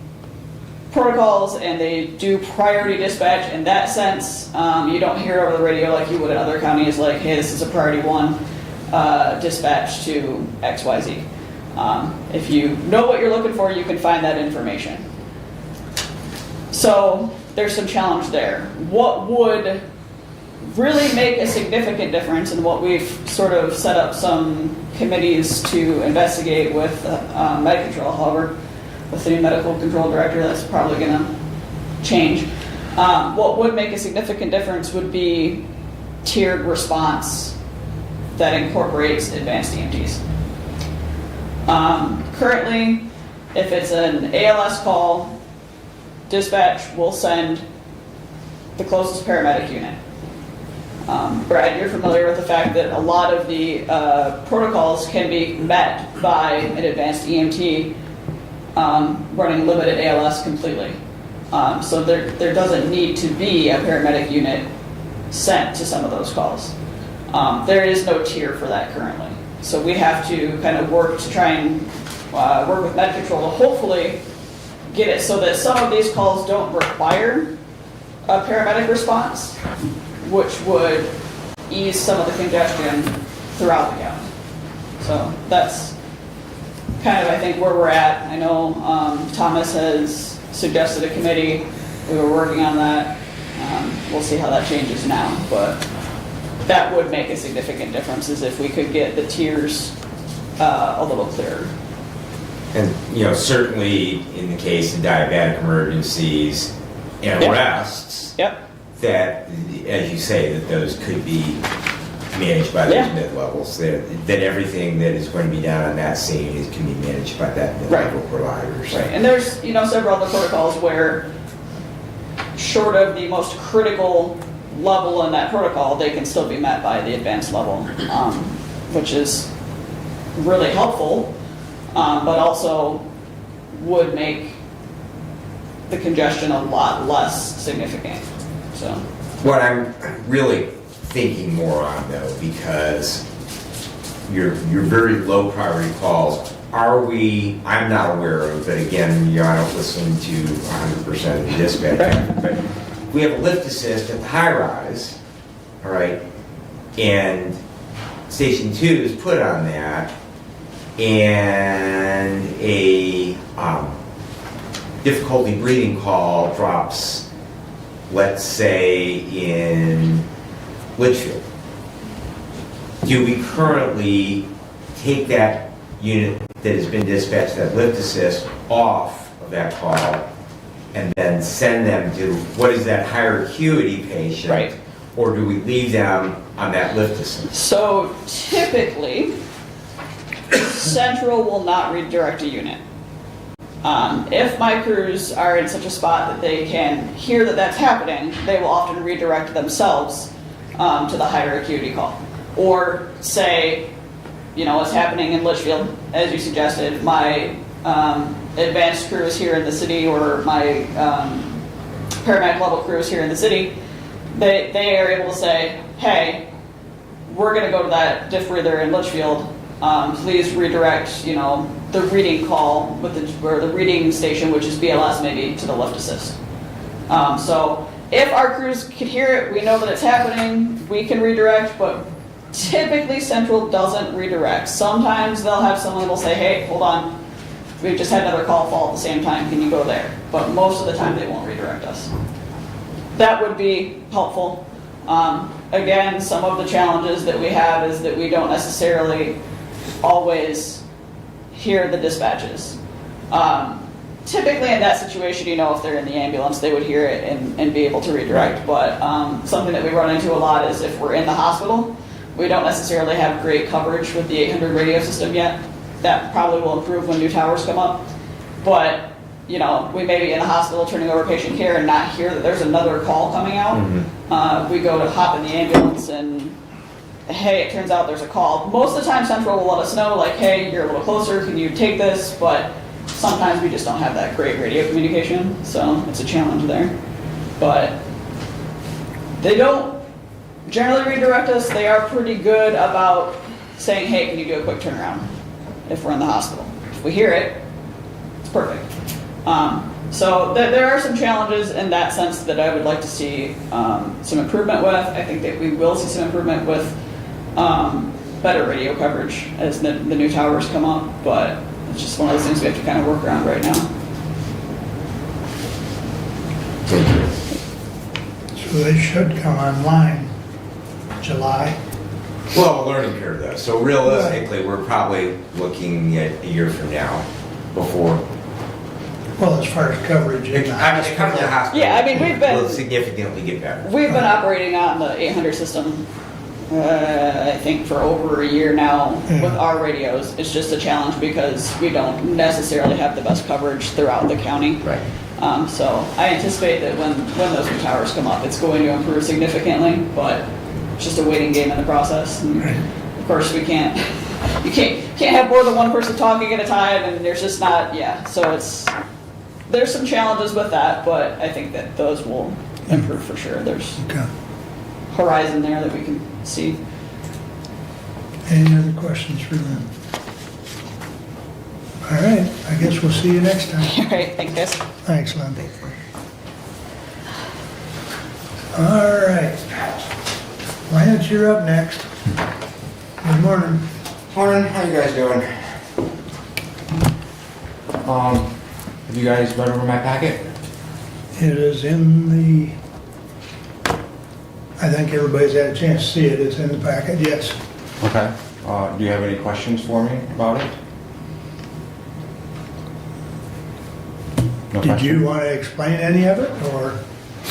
protocols and they do priority dispatch in that sense, you don't hear over the radio like you would in other counties, like, hey, this is a priority 1 dispatch to XYZ. If you know what you're looking for, you can find that information. So there's some challenge there. What would really make a significant difference, and what we've sort of set up some committees to investigate with med control, however, with the new medical control director, that's probably going to change. What would make a significant difference would be tiered response that incorporates advanced EMTs. Currently, if it's an ALS call, dispatch will send the closest paramedic unit. Brad, you're familiar with the fact that a lot of the protocols can be met by an advanced EMT running limited ALS completely. So there doesn't need to be a paramedic unit sent to some of those calls. There is no tier for that currently. So we have to kind of work to try and work with med control to hopefully get it so that some of these calls don't require a paramedic response, which would ease some of the congestion throughout the county. So that's kind of, I think, where we're at. I know Thomas has suggested a committee. We were working on that. We'll see how that changes now, but that would make a significant difference is if we could get the tiers a little clearer. And, certainly in the case of diabetic emergencies and arrests, Yep. that, as you say, that those could be managed by those mid-levels. That everything that is going to be done on that scene can be managed by that mid-level providers. Right, and there's several other protocols where, short of the most critical level in that protocol, they can still be met by the advanced level, which is really helpful, but also would make the congestion a lot less significant. So, What I'm really thinking more on, though, because your very low priority calls, I'm not aware of, but again, I don't listen to 100% of the dispatch traffic, but we have a lift assist at the high rise, all right, and station 2 is put on that, and a difficulty breathing call drops, let's say, in Litchfield. Do we currently take that unit that has been dispatched, that lift assist, off of that call and then send them to what is that higher acuity patient? Right. Or do we leave them on that lift assist? So typically, Central will not redirect a unit. If my crews are in such a spot that they can hear that that's happening, they will often redirect themselves to the higher acuity call. Or say, what's happening in Litchfield, as you suggested, my advanced crew is here in the city, or my paramedic level crew is here in the city, they are able to say, hey, we're going to go to that diff breather in Litchfield. Please redirect, the reading call or the reading station, which is BLS, maybe to the lift assist. So if our crews can hear it, we know that it's happening, we can redirect, but typically Central doesn't redirect. Sometimes they'll have someone who will say, hey, hold on, we just had another call fall at the same time, can you go there? But most of the time they won't redirect us. That would be helpful. Again, some of the challenges that we have is that we don't necessarily always hear the dispatches. Typically in that situation, you know, if they're in the ambulance, they would hear it and be able to redirect. But something that we run into a lot is if we're in the hospital, we don't necessarily have great coverage with the 800 radio system yet. That probably will improve when new towers come up. But, you know, we may be in the hospital turning over patient care and not hear that there's another call coming out. We go to hop in the ambulance and, hey, it turns out there's a call. Most of the time Central will let us know, like, hey, you're a little closer, can you take this? But sometimes we just don't have that great radio communication, so it's a challenge there. But they don't generally redirect us. They are pretty good about saying, hey, can you do a quick turnaround if we're in the hospital? If we hear it, it's perfect. So there are some challenges in that sense that I would like to see some improvement with. I think that we will see some improvement with better radio coverage as the new towers come up, but it's just one of those things we have to kind of work around right now. So they should come online July. Well, a learning curve though. So realistically, we're probably looking at a year from now before. Well, as far as coverage in the Coverage in the hospital. hospital. Yeah, I mean, will significantly get better. We've been operating on the 800 system, I think, for over a year now with our radios. It's just a challenge because we don't necessarily have the best coverage throughout the county. Right. So I anticipate that when those new towers come up, it's going to improve significantly, but it's just a waiting game in the process. And of course, you can't have more than one person talking at a time, and there's just not, so there's some challenges with that, but I think that those will improve for sure. There's Okay. horizon there that we can see. Any other questions for them? All right, I guess we'll see you next time. All right, thanks guys. Thanks, Linda. All right. Lance, you're up next. Good morning. Morning, how you guys doing? Have you guys read over my packet? It is in the, I think everybody's had a chance to see it. It's in the packet, yes. Okay. Do you have any questions for me about it? No Did you questions? want to explain any of it, or?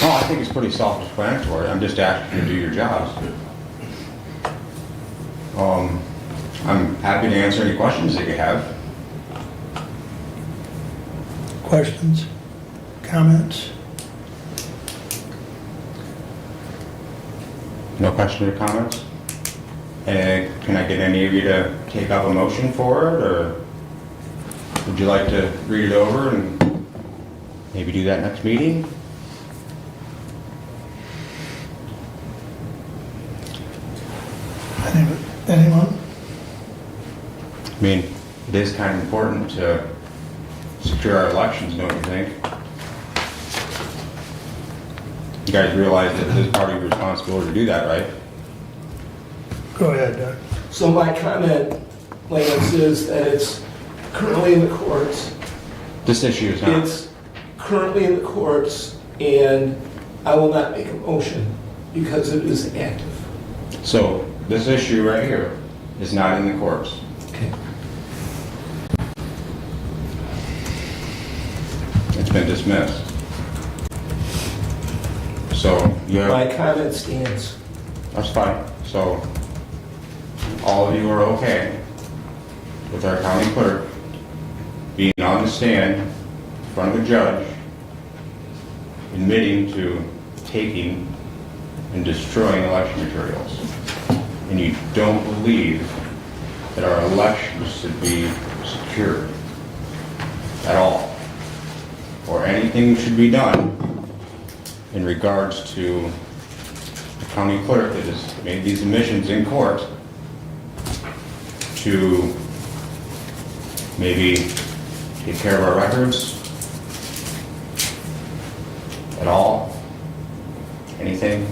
Oh, I think it's pretty self-explanatory. I'm just asking you to do your jobs. I'm happy to answer any questions that you have. Questions? Comments? No questions or comments? And can I get any of you to take up a motion for it, or would you like to read it over and maybe do that next meeting? Anyone? I mean, it is kind of important to secure our elections, don't you think? You guys realize that it is part of your responsibility to do that, right? Go ahead, Doug. So my comment, Lance, is that it's currently in the courts. This issue is not. It's currently in the courts, and I will not make a motion because it is active. So, this issue right here is not in the courts. Okay. It's been dismissed. So, you have... My comment stands. That's fine. So, all of you are okay with our county clerk being on the stand in front of a judge, admitting to taking and destroying election materials. And you don't believe that our elections should be secured at all, or anything should be done in regards to the county clerk that has made these admissions in court to maybe take care of our records at all? Anything?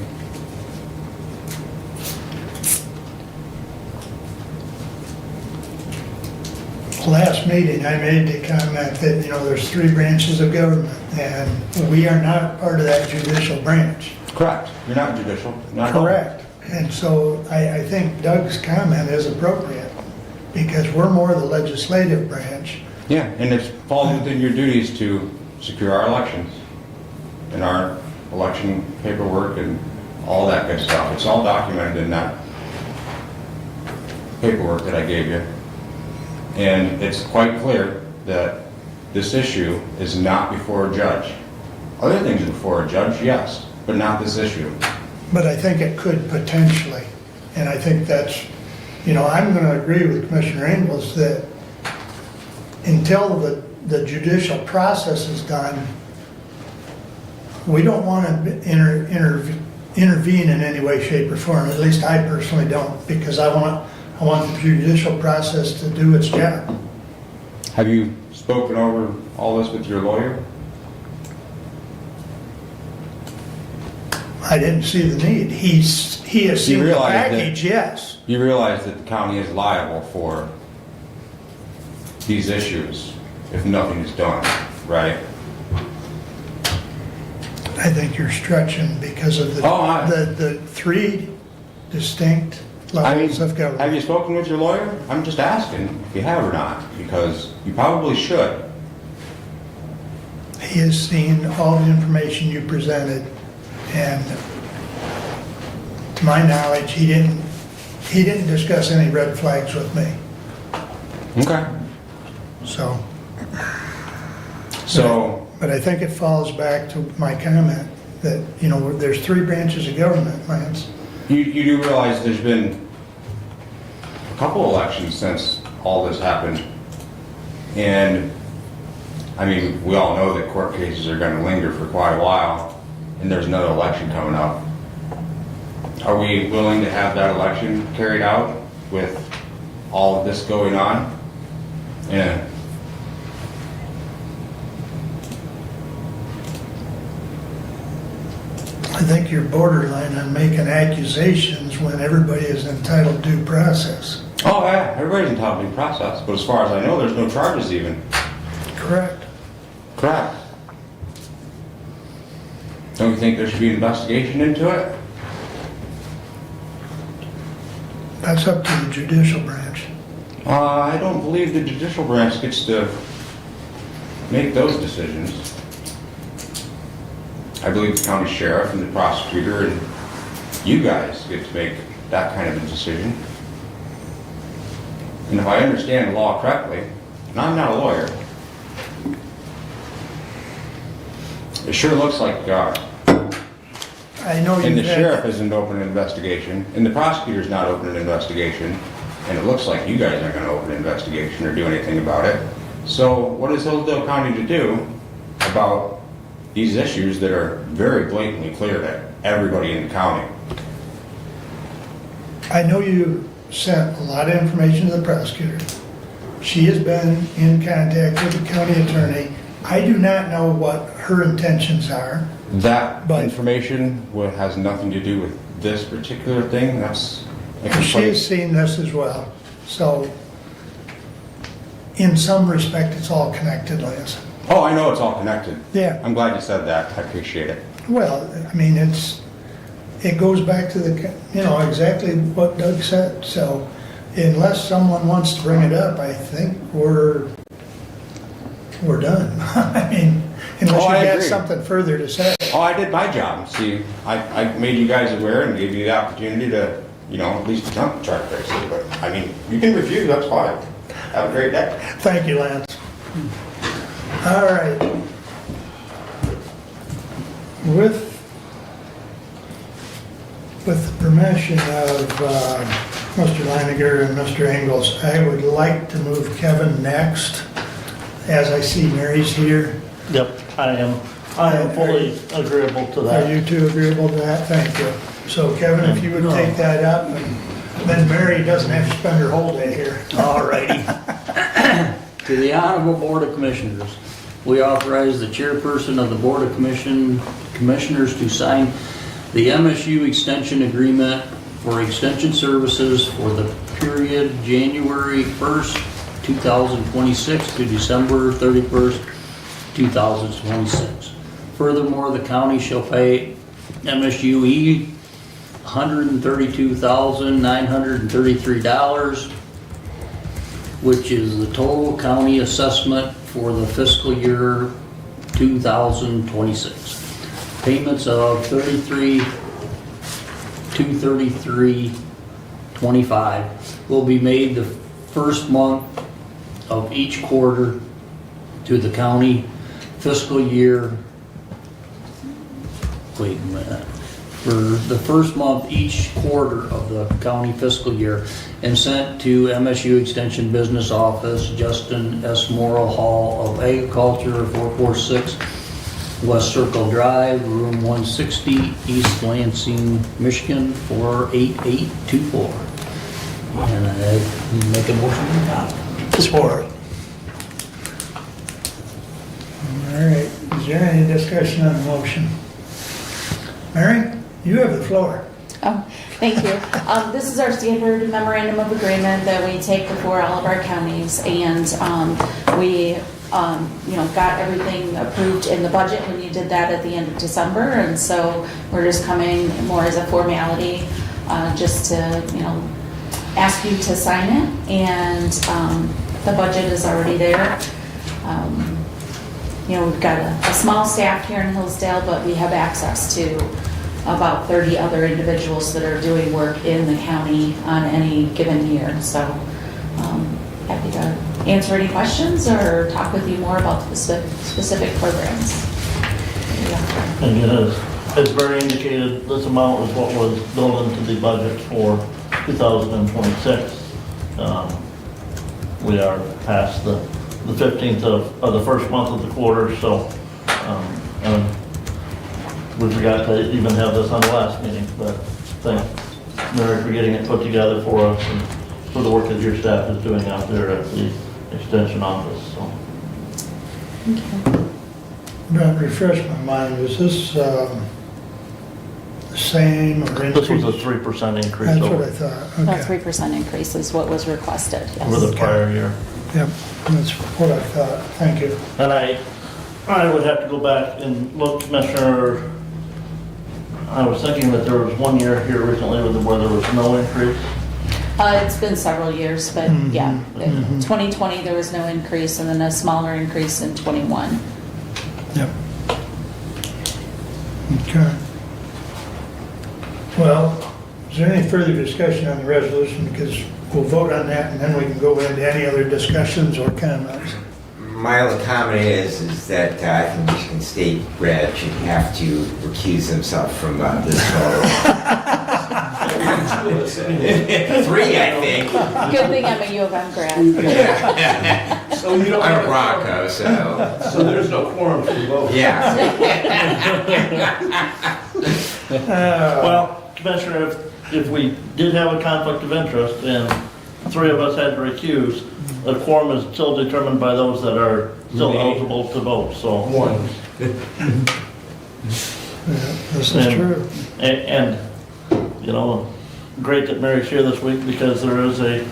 last meeting, I made the comment that, there's 3 branches of government, and we are not part of that judicial branch. Correct. You're not judicial. Not at all. Correct. And so I think Doug's comment is appropriate, because we're more the legislative branch. Yeah, and it falls within your duties to secure our elections and our election paperwork and all that good stuff. It's all documented in that paperwork that I gave you. And it's quite clear that this issue is not before a judge. Other things are before a judge, yes, but not this issue. But I think it could potentially, and I think that's, I'm going to agree with Commissioner Ingles that until the judicial process is done, we don't want to intervene in any way, shape, or form. At least I personally don't, because I want the judicial process to do its job. Have you spoken over all this with your lawyer? I didn't see the need. He has seen the realize that- package, yes. You realize that the county is liable for these issues if nothing is done, right? I think you're stretching because of the 3 distinct levels of have government. you spoken with your lawyer? I'm just asking if you have or not, because you probably should. He has seen all the information you presented, and to my knowledge, he didn't discuss any red flags with me, Okay. so. So, But I think it falls back to my comment that, there's 3 branches of government, Lance. you do realize there's been a couple elections since all this happened. And, I mean, we all know that court cases are going to linger for quite a while, and there's another election coming up. Are we willing to have that election carried out with all of this going on? Yeah. I think you're borderline on making accusations when everybody is entitled due process. Oh, yeah, everybody's entitled to due process, but as far as I know, there's no charges even. Correct. Correct. Don't you think there should be an investigation into it? That's up to the judicial branch. I don't believe the judicial branch gets to make those decisions. I believe the county sheriff and the prosecutor and you guys get to make that kind of a decision. And if I understand the law correctly, and I'm not a lawyer, it sure looks like I know and the you've had, sheriff isn't opening an investigation, and the prosecutor's not opening an investigation, and it looks like you guys aren't gonna open an investigation or do anything about it. So what is Hillsdale County to do about these issues that are very blatantly clear to everybody in the county? I know you sent a lot of information to the prosecutor. She has been in contact with the county attorney. I do not know what her intentions are. That But- information has nothing to do with this particular thing. That's a She has complaint. seen this as well. So in some respect, it's all connected, Lance. Oh, I know it's all connected. Yeah. I'm glad you said that. I appreciate it. Well, I mean, it goes back to exactly what Doug said. So unless someone wants to bring it up, I think we're done. I mean, unless Oh, I you got agree. something further to say. Oh, I did my job. See, I made you guys aware and gave you the opportunity to, at least attempt to try to fix it. But, I mean, you can refuse, that's fine. Have a great day. Thank you, Lance. All right. With the permission of Mr. Leininger and Mr. Engels, I would like to move Kevin next, as I see Mary's here. Yep, I am fully agreeable to Are that. you two agreeable to that? Thank you. So Kevin, if you would take that up, and then Mary doesn't have to spend her whole day here. All righty. To the Honorable Board of Commissioners, we authorize the chairperson of the Board of Commissioners to sign the MSU extension agreement for extension services for the period January 1st, 2026 to December 31st, 2026. Furthermore, the county shall pay MSUE $132,933, which is the total county assessment for the fiscal year 2026. Payments of $233.25 will be made the first month of each quarter to the county fiscal year. Wait a minute. For the first month each quarter of the county fiscal year, and sent to MSU Extension Business Office, Justin S. Morrill, Hall of Agriculture, 446 West Circle Drive, room 160, East Lansing, Michigan, 48824. And I make a motion to adopt. Support. All right, is there any discussion on the motion? Mary, you have the floor. Oh, thank you. This is our standard memorandum of agreement that we take before all of our counties, and we, got everything approved in the budget when you did that at the end of December, and so we're just coming more as a formality, just to, ask you to sign it, and the budget is already there. We've got a small staff here in Hillsdale, but we have access to about 30 other individuals that are doing work in the county on any given year. So happy to answer any questions or talk with you more about the specific programs. Yeah. And as Barry indicated, this amount is what was built into the budget for 2026. We are past the 15th of the first month of the quarter, so and we forgot to even have this on the last meeting, but thank Mary for getting it put together for us and for the work that your staff is doing out there at the Extension office. So. Thank you. But refresh my mind, was this the same or increase? This was a 3% increase That's what over, I thought, About okay. 3% increase is what was requested, over the yes. prior year. Yep, that's what I thought, thank you. And I would have to go back and look, Commissioner, I was thinking that there was one year here recently where there was no increase. It's been several years, but yeah, 2020 there was no increase, and then a smaller increase in 21. Yep. Okay. Well, is there any further discussion on the resolution? Because we'll vote on that and then we can go into any other discussions or comments. My only comment is that I think Michigan State grad should have to recuse himself from this vote. 3, I think. Good thing I'm a U of M grad. So you don't I'm a have Bronco, so, So there's no quorum for the vote? yeah. Well, Commissioner, if we did have a conflict of interest and 3 of us had to recuse, the quorum is still determined by those that are still eligible to vote, so. One. Yeah, this is And- true. And, great that Mary's here this week because there is an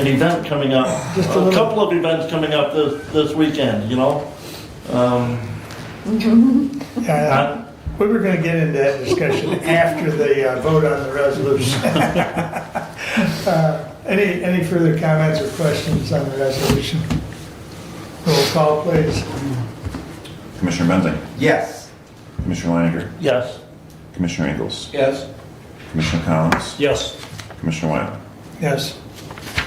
event coming up, Just a a little- couple of events coming up this weekend, Yeah, we were going to get into that discussion after the vote on the resolution. Any further comments or questions on the resolution? Roll call, please. Commissioner Benzing, Yes. Commissioner Leininger, Yes. Commissioner Ingles, Yes. Commissioner Collins, Yes. Commissioner White. Yes.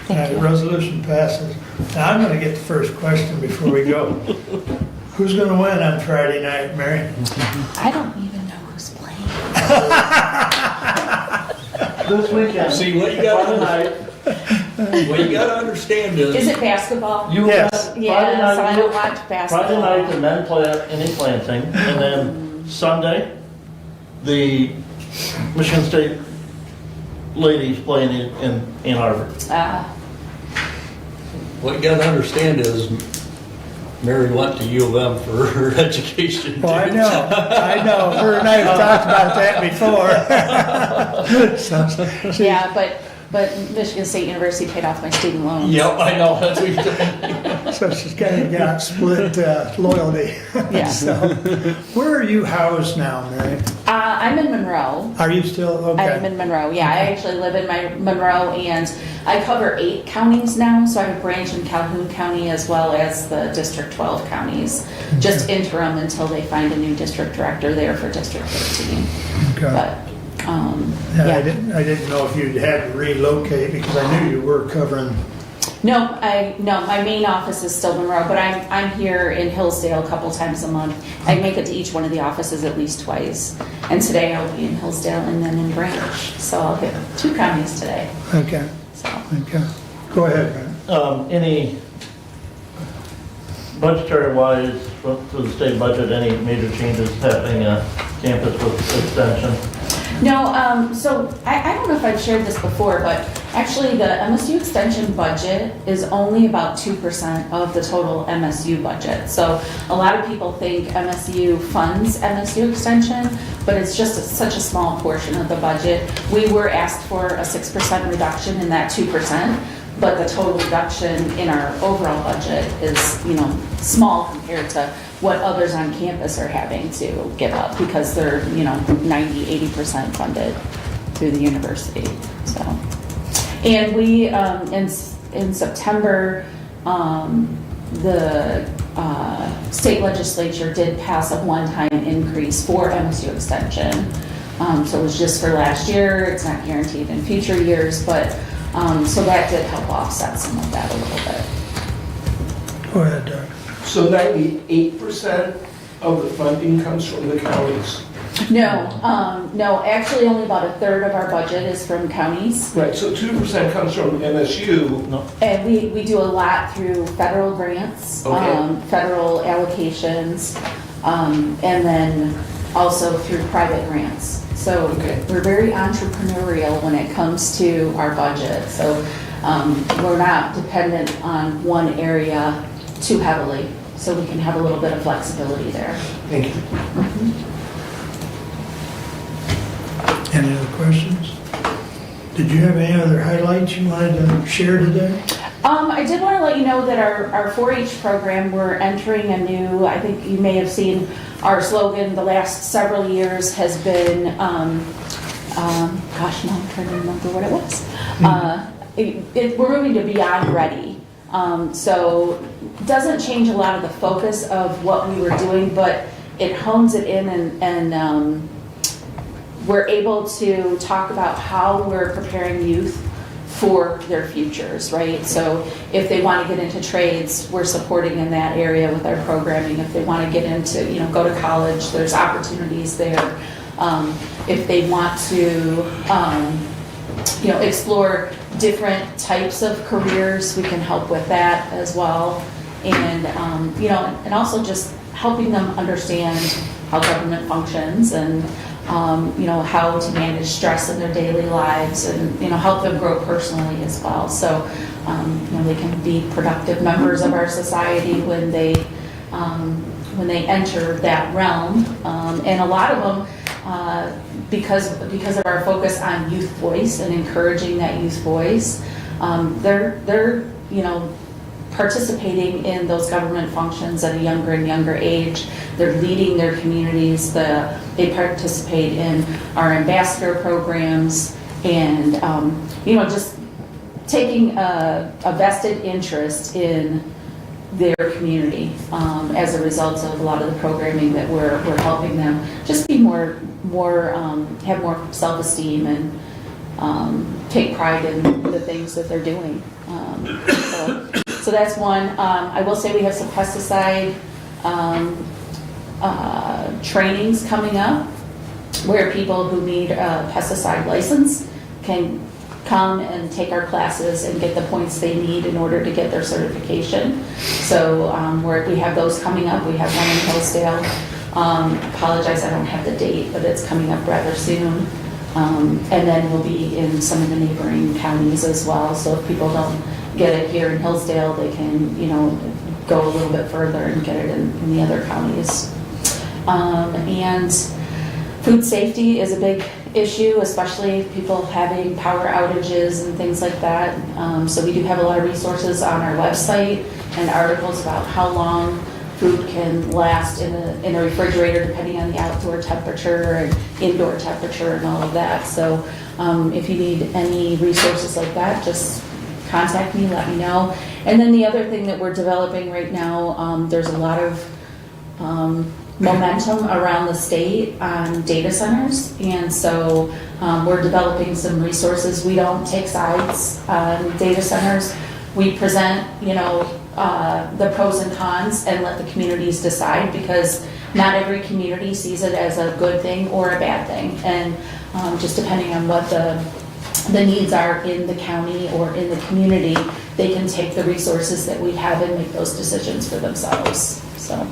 The resolution passes. Now, I'm going to get the first question before we go. Who's going to win on Friday night, Mary? I don't even know who's playing. This weekend. See, what you gotta- Friday night, What you gotta understand Is is, it basketball? Yes. Friday Yes, night, I don't watch basketball. Friday night and then play any planting, and then Sunday, the Michigan State ladies playing in Ann Arbor. what you gotta understand is, Mary went to U of M for her education. Well, I too. know. Her and I have talked about that before. So, Yeah, but but Michigan State University paid off my student loans. Yep, I know, that's what you're doing. So she's kind of got split loyalty. Yeah. So, where are you housed now, Mary? I'm in Monroe. Are you still, I'm okay. in Monroe, yeah, I actually live in Monroe, and I cover 8 counties now, so I have a branch in Calhoun County as well as the District 12 counties, just interim until they find a new district director there for District 13. Okay. But, Yeah, yeah. I didn't know if you'd had to relocate because I knew you were covering. No, my main office is still Monroe, but I'm here in Hillsdale a couple times a month. I make it to each one of the offices at least twice. And today I'll be in Hillsdale and then in Branch, so I'll hit 2 counties today. Okay, So. okay. Go ahead, man. Any budgetary wise, for the state budget, any major changes happening at campus with extension? No, so I don't know if I've shared this before, but actually the MSU extension budget is only about 2% of the total MSU budget. So a lot of people think MSU funds MSU extension, but it's just such a small portion of the budget. We were asked for a 6% reduction in that 2%, but the total reduction in our overall budget is, small compared to what others on campus are having to give up because they're, 90, 80% funded through the university. So, and we, in September, the state legislature did pass a one-time increase for MSU extension. So it was just for last year. It's not guaranteed in future years, but so that did help offset some of that a little bit. Go ahead, Doug. So 98% of the funding comes from the counties. No, actually only about a third of our budget is from counties. Right, so 2% comes from MSU. No. And we do a lot through federal grants, Okay. federal allocations, and then also through private grants. So Okay. we're very entrepreneurial when it comes to our budget. So we're not dependent on one area too heavily, so we can have a little bit of flexibility there. Thank you. Any other questions? Did you have any other highlights you wanted to share today? I did want to let you know that our 4-H program, we're entering a new, I think you may have seen our slogan the last several years has been, gosh, now I'm trying to remember what it was. We're moving to Beyond Ready. So it doesn't change a lot of the focus of what we were doing, but it hones it in and we're able to talk about how we're preparing youth for their futures, right? So if they want to get into trades, we're supporting in that area with our programming. If they want to get into, go to college, there's opportunities there. If they want to, explore different types of careers, we can help with that as well. And, and also just helping them understand how government functions and how to manage stress in their daily lives and, help them grow personally as well. So, they can be productive members of our society when they enter that realm. And a lot of them, because of our focus on youth voice and encouraging that youth voice, they're participating in those government functions at a younger and younger age. They're leading their communities. They participate in our ambassador programs and, just taking a vested interest in their community as a result of a lot of the programming that we're helping them just be more have more self-esteem and take pride in the things that they're doing. So that's one. I will say we have some pesticide trainings coming up where people who need a pesticide license can come and take our classes and get the points they need in order to get their certification. So we have those coming up. We have one in Hillsdale. Apologize, I don't have the date, but it's coming up rather soon. And then we'll be in some of the neighboring counties as well. So if people don't get it here in Hillsdale, they can, go a little bit further and get it in the other counties. And food safety is a big issue, especially people having power outages and things like that. So we do have a lot of resources on our website and articles about how long food can last in a refrigerator depending on the outdoor temperature and indoor temperature and all of that. So if you need any resources like that, just contact me, let me know. And then the other thing that we're developing right now, there's a lot of momentum around the state on data centers, and so we're developing some resources. We don't take sides on data centers. We present, the pros and cons and let the communities decide, because not every community sees it as a good thing or a bad thing, and just depending on what the needs are in the county or in the community, they can take the resources that we have and make those decisions for themselves. So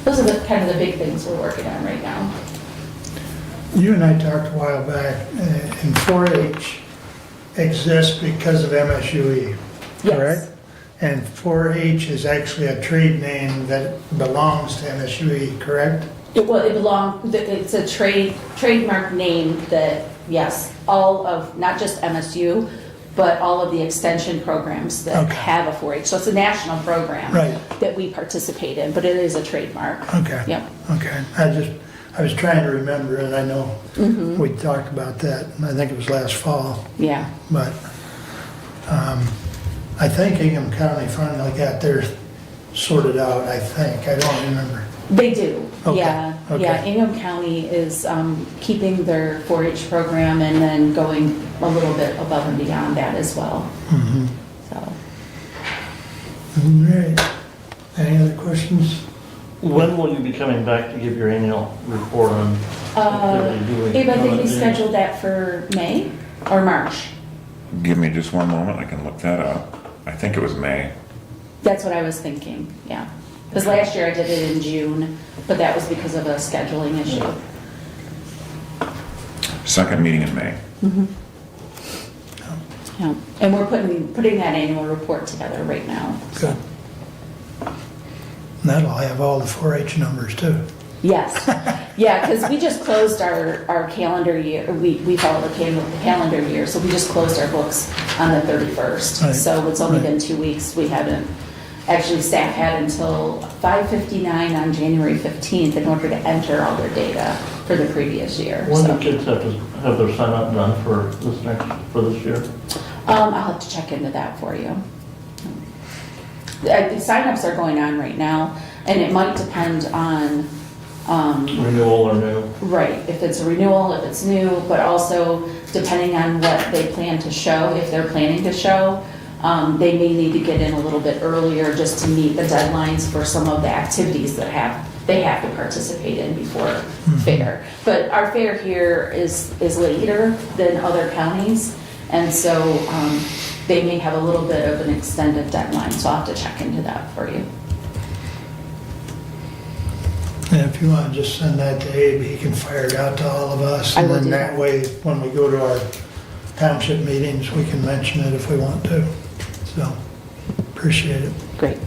those are the kind of the big things we're working on right now. You and I talked a while back, and 4-H exists because of MSUE, correct? Yes. And 4-H is actually a trade name that belongs to MSUE, correct? It's a trademark name that, yes, all of, not just MSU, but all of the extension programs that Okay. have a 4-H. So it's a national program Right. that we participate in, but it is a trademark. Okay. Yep. Okay. I was trying to remember, and I know we talked about that, and I think it was last fall, Yeah. but I think Ingham County finally got theirs sorted out, I think. I don't remember. They do. Okay, Yeah. okay. Yeah. Ingham County is keeping their 4-H program and then going a little bit above and beyond that as well. So. All right. Any other questions? When will you be coming back to give your annual report on activity? Do we Abe, I think know we that date? scheduled that for May or March. Give me just one moment, I can look that up. I think it was May. That's what I was thinking, yeah. Because last year I did it in June, but that was because of a scheduling issue. Second meeting in May. Yeah. And we're putting that annual report together right now. Good. That'll have all the 4-H numbers too. Yes, yeah, because we just closed our calendar year, we follow the calendar year, so we just closed our books on the 31st. Right. So it's only Right. been 2 weeks, we haven't, actually staff had until 5:59 on January 15th in order to enter all their data for the previous year. When So, do kids have to have their sign up done for this year? I'll have to check into that for you. The signups are going on right now, and it might depend on Renewal or new? right, if it's a renewal, if it's new, but also depending on what they plan to show, if they're planning to show, they may need to get in a little bit earlier just to meet the deadlines for some of the activities that they have to participate in before fair. But our fair here is later than other counties, and so they may have a little bit of an extended deadline, so I'll have to check into that for you. And if you want to just send that to Abe, he can fire it out to all of us. I And will then do that way, when we go to our township meetings, we can mention it if we want to. So, appreciate it. Great.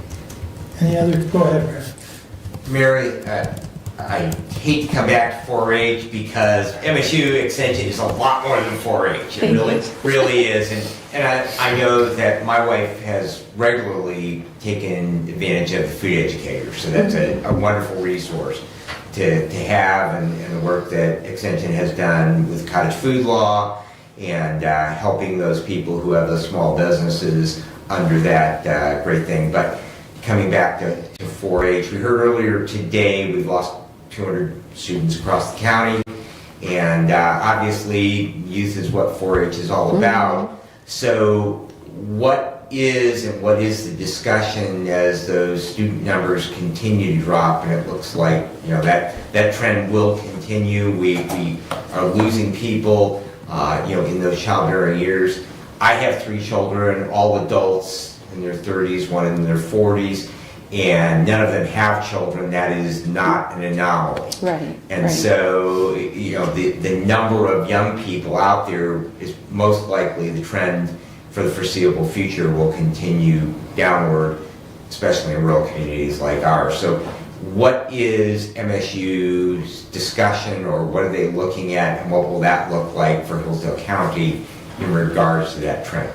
Any other, go ahead, Mary. Mary, I hate to come back to 4-H because MSU Extension is a lot more than 4-H. It really is. And I know that my wife has regularly taken advantage of the food educators, so that's a wonderful resource to have, and the work that Extension has done with cottage food law and helping those people who have those small businesses under that great thing. But coming back to 4-H, we heard earlier today we've lost 200 students across the county, and obviously youth is what 4-H is all about. So what is the discussion as those student numbers continue to drop, and it looks like that trend will continue. We are losing people in those childbearing years. I have 3 children, all adults in their 30s, one in their 40s, and none of them have children. That is not an anomaly. Right. And so, the number of young people out there is most likely the trend for the foreseeable future will continue downward, especially in rural communities like ours. So what is MSU's discussion, or what are they looking at, and what will that look like for Hillsdale County in regards to that trend?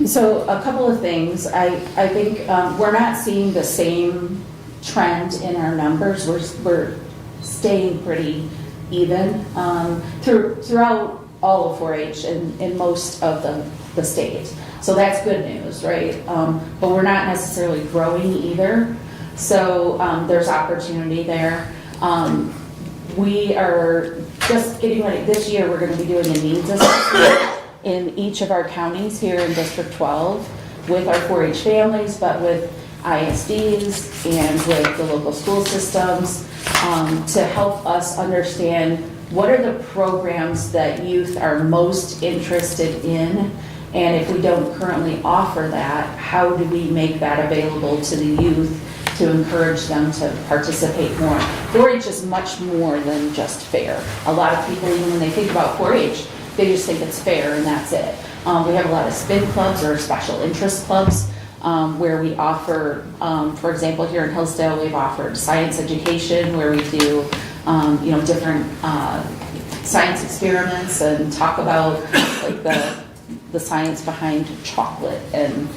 So a couple of things. I think we're not seeing the same trend in our numbers. We're staying pretty even throughout all of 4-H in most of the state. So that's good news, right? But we're not necessarily growing either. So there's opportunity there. We are just getting ready. This year we're going to be doing a needs assessment in each of our counties here in District 12 with our 4-H families, but with ISDs and with the local school systems to help us understand what are the programs that youth are most interested in, and if we don't currently offer that, how do we make that available to the youth to encourage them to participate more. 4-H is much more than just fair. A lot of people, even when they think about 4-H, they just think it's fair and that's it. We have a lot of spin clubs or special interest clubs where we offer, for example, here in Hillsdale, we've offered science education where we do, different science experiments and talk about like the science behind chocolate and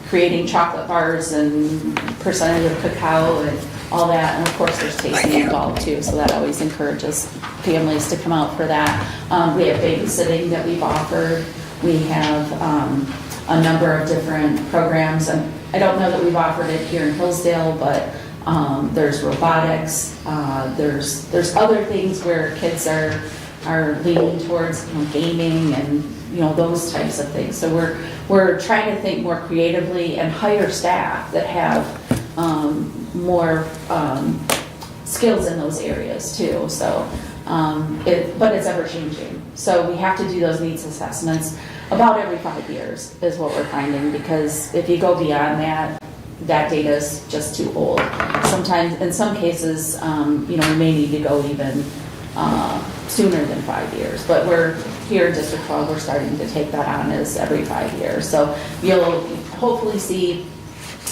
creating chocolate bars and percentage of cacao and all that. And of course there's tasting involved too, so that always encourages families to come out for that. We have babysitting that we've offered. We have a number of different programs. And I don't know that we've offered it here in Hillsdale, but there's robotics. There's other things where kids are leaning towards gaming and those types of things. So we're trying to think more creatively and hire staff that have more skills in those areas too. So, but it's ever changing. So we have to do those needs assessments about every 5 years is what we're finding, because if you go beyond that data is just too old. Sometimes, in some cases, we may need to go even sooner than 5 years. But we're here in District 12, we're starting to take that on as every 5 years. So you'll hopefully see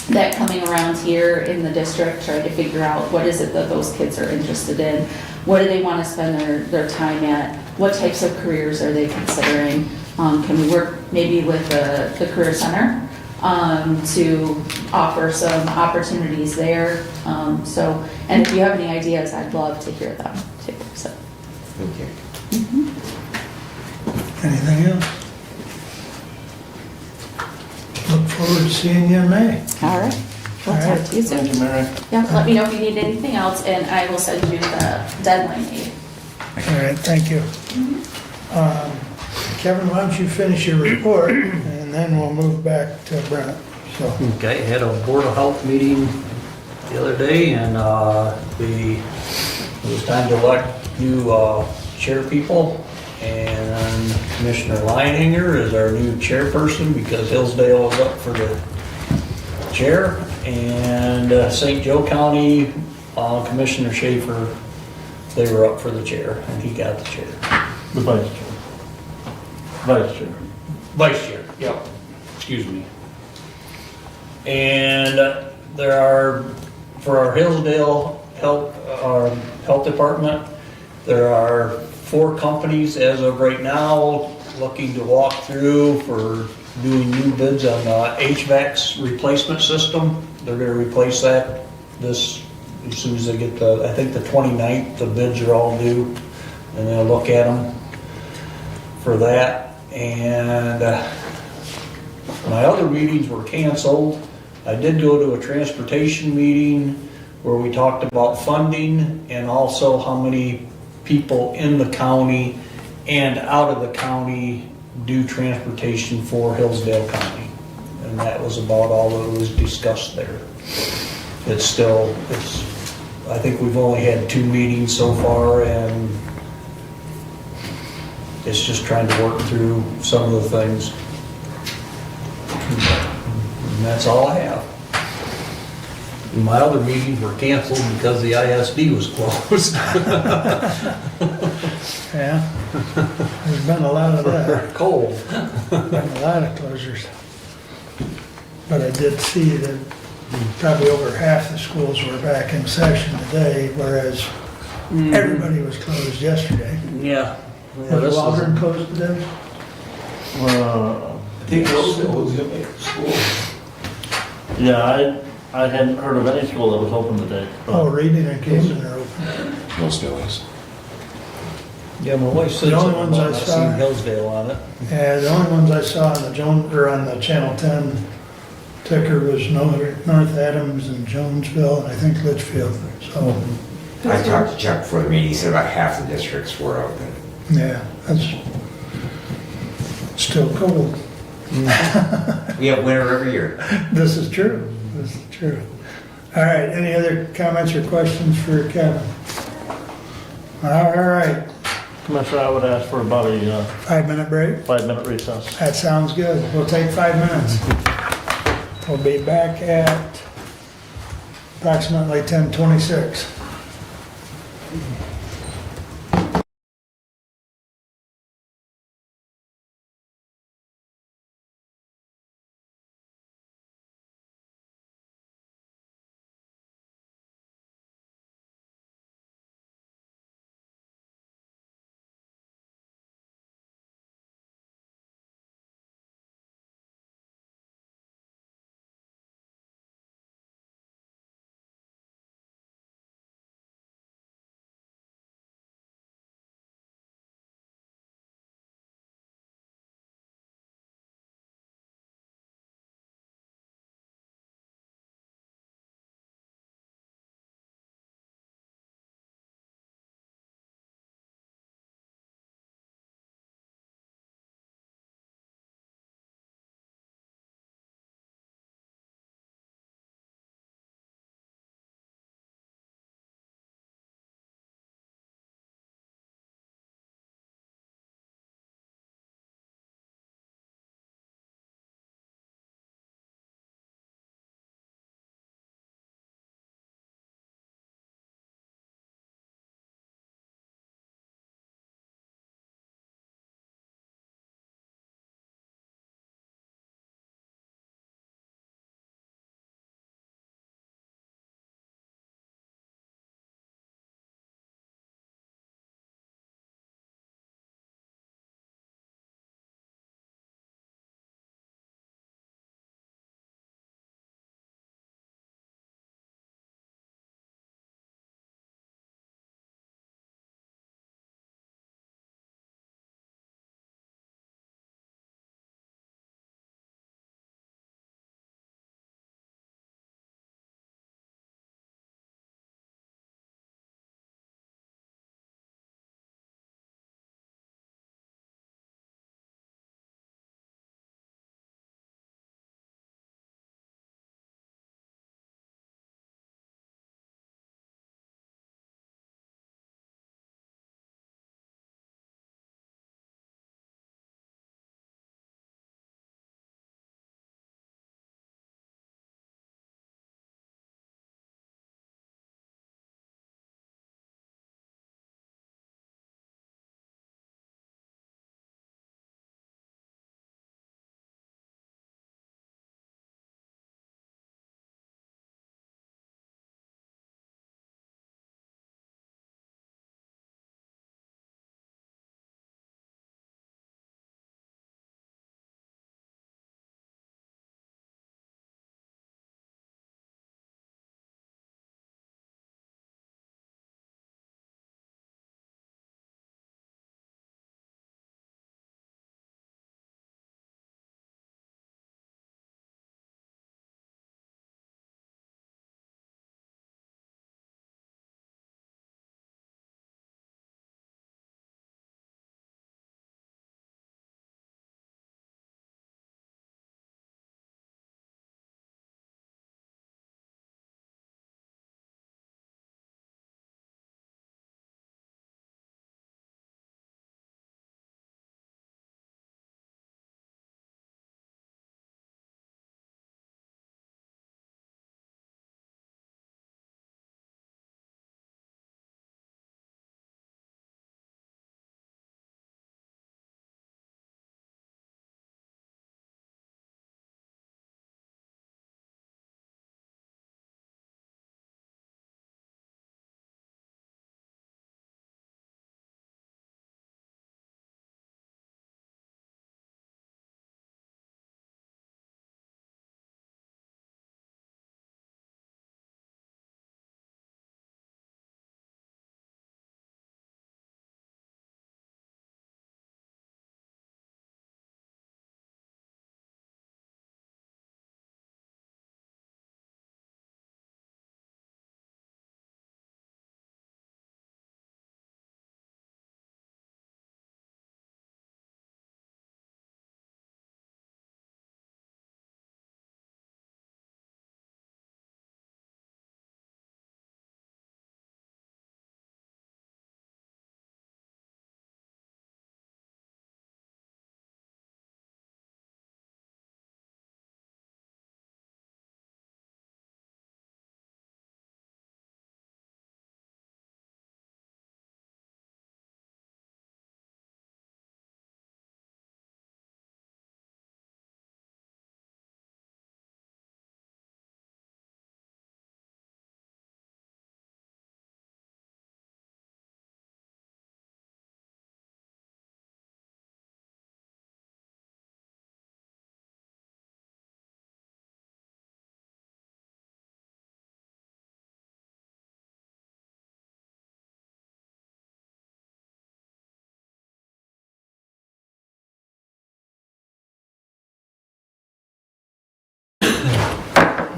that coming around here in the district, trying to figure out what is it that those kids are interested in, what do they want to spend their time at, what types of careers are they considering, can we work maybe with the Career Center to offer some opportunities there. And if you have any ideas, I'd love to hear them too. So. Thank you. Anything else? Look forward to seeing you in May. All right. We'll All right. talk to you soon. Thank you, Mary. Yeah, let me know if you need anything else, and I will send you the deadline date. All right, thank you. Kevin, why don't you finish your report, and then we'll move back to Brent. So, Okay, had a Board of Health meeting the other day, and it was time to elect new chair people, and Commissioner Leininger is our new chairperson because Hillsdale is up for the chair, and St. Joe County, Commissioner Schaefer, they were up for the chair, and he got the chair. The vice chair. Vice chair. Vice chair, yep, excuse me. And there are, for our Hillsdale our health department, there are 4 companies as of right now looking to walk through for doing new bids on the HVAC's replacement system. They're gonna replace that as soon as they get I think the 29th, the bids are all due, and they'll look at them for that. And my other meetings were canceled. I did go to a transportation meeting where we talked about funding and also how many people in the county and out of the county do transportation for Hillsdale County. And that was about all that was discussed there. I think we've only had 2 meetings so far, and it's just trying to work through some of the things. And that's all I have. My other meetings were canceled because the ISD was closed. yeah, there's been a lot of that. Cold. Been a lot of closures. But I did see that probably over half the schools were back in session today, whereas everybody was closed yesterday. Yeah. Well, Is this is- Waldron closed today? I think Hillsdale was the only school. Yeah, I hadn't heard of any school that was open today. but- Oh, Reading and Camden are open. Hillsdale is. Yeah, my wife said The only something ones I about not saw- seeing Hillsdale on it. Yeah, the only ones I saw on the or on the Channel 10 ticker was North Adams and Jonesville, and I think Litchfield, so, I talked to Chuck before the meeting, he said about half the districts were open. yeah, that's still cold. We have winter every year. This is true, this is true. All right, any other comments or questions for Kevin? All right, Commissioner, I would ask for about a 5-minute break? 5-minute recess. That sounds good. We'll take 5 minutes. We'll be back at approximately 10:26.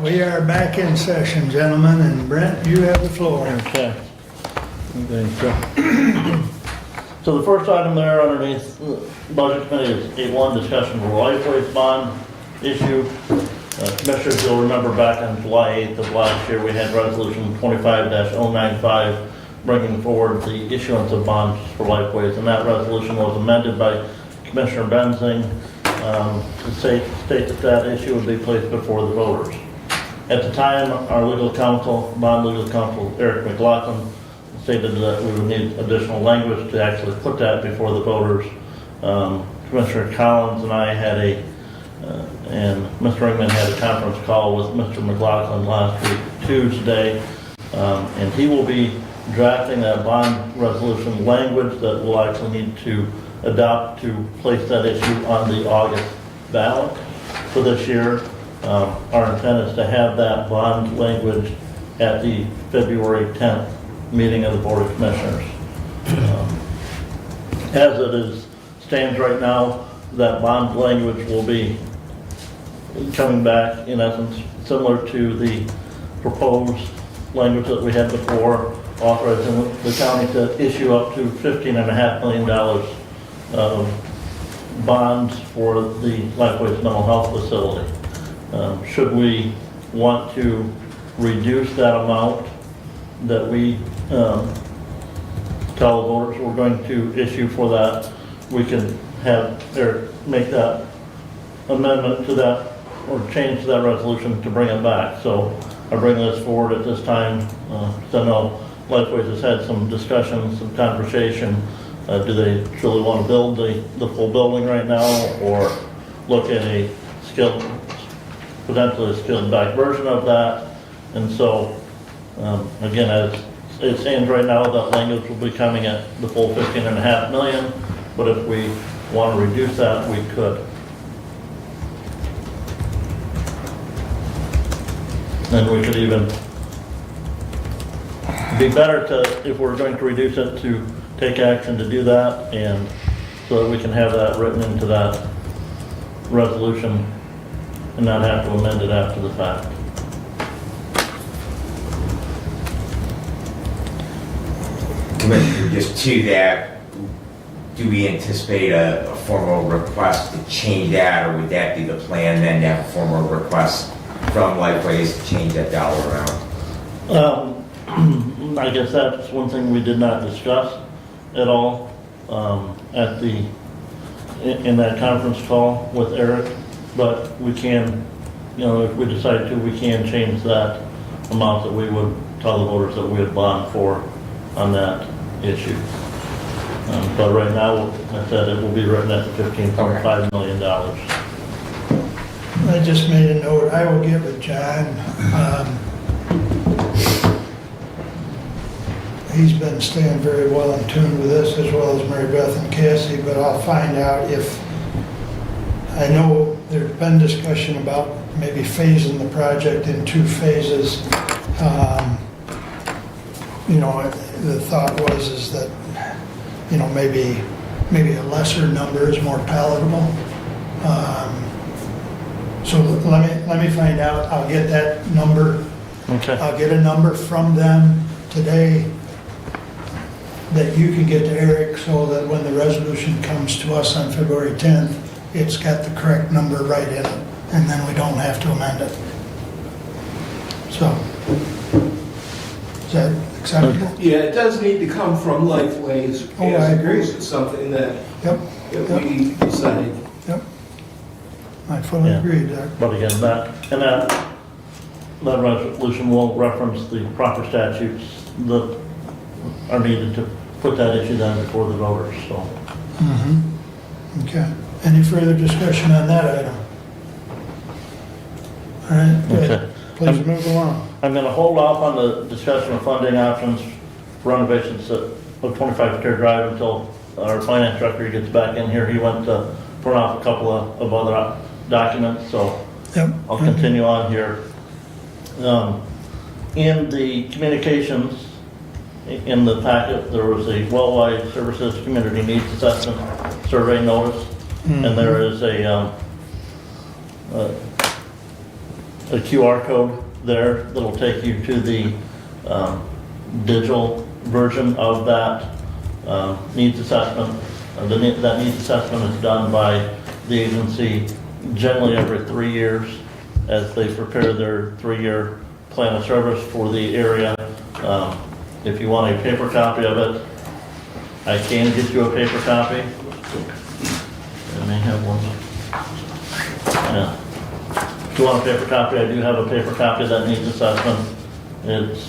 we are back in session, gentlemen, and Brent, you have the floor. Okay. So the first item there underneath the Budget Committee is 8.1, discussion of a life bond issue. Commissioners, you'll remember back on July 8th of last year, we had Resolution 25-095 bringing forward the issuance of bonds for Lifeways, and that resolution was amended by Commissioner Benzing to state that that issue would be placed before the voters. At the time, our legal counsel, bond legal counsel, Eric McLaughlin, stated that we would need additional language to actually put that before the voters. Commissioner Collins and I had and Mr. Ringman had a conference call with Mr. McLaughlin last week, Tuesday, and he will be drafting that bond resolution language that we'll actually need to adopt to place that issue on the August ballot for this year. Our intent is to have that bond language at the February 10th meeting of the Board of Commissioners. As it stands right now, that bond language will be coming back, in essence, similar to the proposed language that we had before, authorizing the county to issue up to $15.5 million of bonds for the Lifeways mental health facility. Should we want to reduce that amount that we tell the voters we're going to issue for that, we can have Eric make that amendment to that or change to that resolution to bring it back. So I bring this forward at this time. So I know Lifeways has had some discussion, some conversation. Do they truly want to build the full building right now, or look at a potentially a scaled back version of that? And so, again, as it stands right now, that language will be coming at the full $15.5 million, but if we want to reduce that, we could. And we could even be better to, if we're going to reduce it, to take action to do that, and so that we can have that written into that resolution and not have to amend it after the fact. Commissioner, just to that, do we anticipate a formal request to change that, or would that be the plan then, to have a formal request from Lifeways to change that dollar amount? I guess that's one thing we did not discuss at all in that conference call with Eric, but we can, if we decide to, we can change that amount that we would tell the voters that we would bond for on that issue. But right now, I said it will be written at $15.5 million. I just made a note, I will get with John. He's been staying very well in tune with this, as well as Mary Beth and Cassie, but I'll find out if, I know there's been discussion about maybe phasing the project in 2 phases. The thought is that, maybe a lesser number is more palatable. So let me find out, I'll get that number. Okay. I'll get a number from them today that you can get to Eric, so that when the resolution comes to us on February 10th, it's got the correct number right in it, and then we don't have to amend it. So, is that acceptable? Yeah, it does need to come from Lifeways. Oh, I agree. As opposed to something that Yep, we decide. yep. I fully Yeah. agree, Doug. But again, that resolution will reference the proper statutes that are needed to put that issue down before the voters, so. Okay. Any further discussion on that item? All right, Okay. good. Please move along. I'm gonna hold off on the discussion of funding options for renovations of 25 Stair Drive until our finance director gets back in here. He went to print off a couple of other documents, so Yep. I'll continue on here. In the communications, in the packet, there was a Wellwide Services Community Needs Assessment Survey notice, and there is a a QR code there that'll take you to the digital version of that needs assessment. That needs assessment is done by the agency generally every 3 years as they prepare their 3-year plan of service for the area. If you want a paper copy of it, I can get you a paper copy. I may have one. Yeah. If you want a paper copy, I do have a paper copy that needs assessment. It's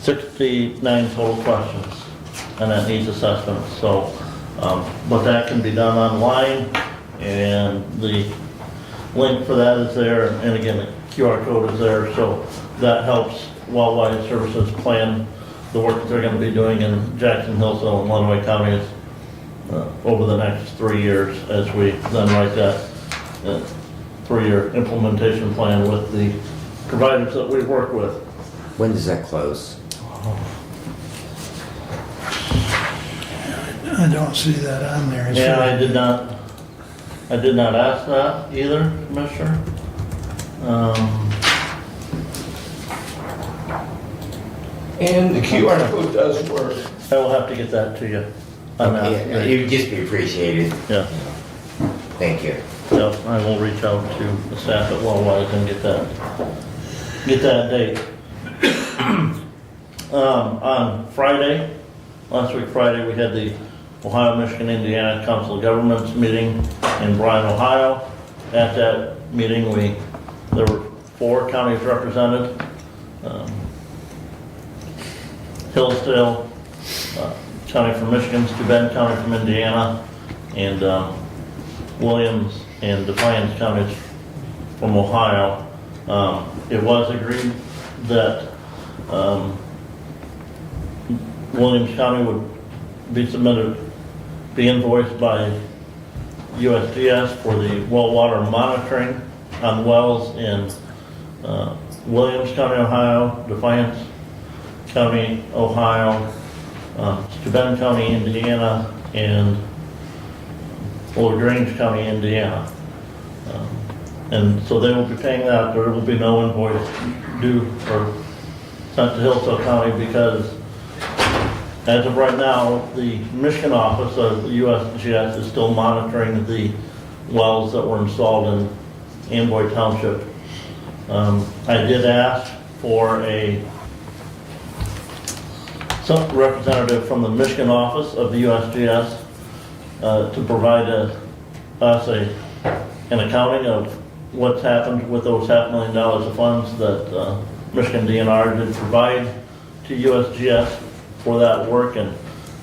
69 total questions, and that needs assessment. So, but that can be done online, and the link for that is there, and again, the QR code is there, so that helps Wildlife Services plan the work that they're going to be doing in Jackson, Hillsdale, and Lenawee counties over the next 3 years as we then write that 3-year implementation plan with the providers that we work with. When does that close? I don't see that on there. Yeah, I did not ask that either, Commissioner. And the QR code does work. I will have to get that to you. on that. Yeah, it would just be appreciated. Yeah, Thank you. yeah, I will reach out to the staff at Wellwise and get that date. On Friday, last week Friday, we had the Ohio, Michigan, Indiana Council of Governments meeting in Bryan, Ohio. At that meeting, there were 4 counties represented. Hillsdale County from Michigan, Steuben County from Indiana, and Williams and Defiance counties from Ohio. It was agreed that Williams County would be invoiced by USGS for the well water monitoring on wells in Williams County, Ohio, Defiance County, Ohio, Steuben County, Indiana, and LaGrange County, Indiana. And so they will be paying that. There will be no invoice due or sent to Hillsdale County because as of right now, the Michigan office of the USGS is still monitoring the wells that were installed in Amboy Township. I did ask for some representative from the Michigan office of the USGS to provide us an accounting of what's happened with those $500,000 of funds that Michigan DNR did provide to USGS for that work and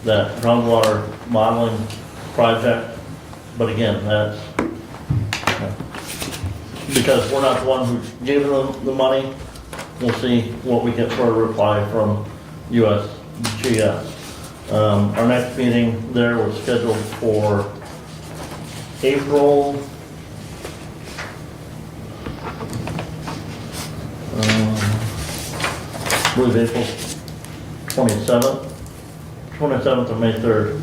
that groundwater modeling project. But again, that's because we're not the one who gave them the money. We'll see what we get for a reply from USGS. Our next meeting there was scheduled for April 27th or May 3rd.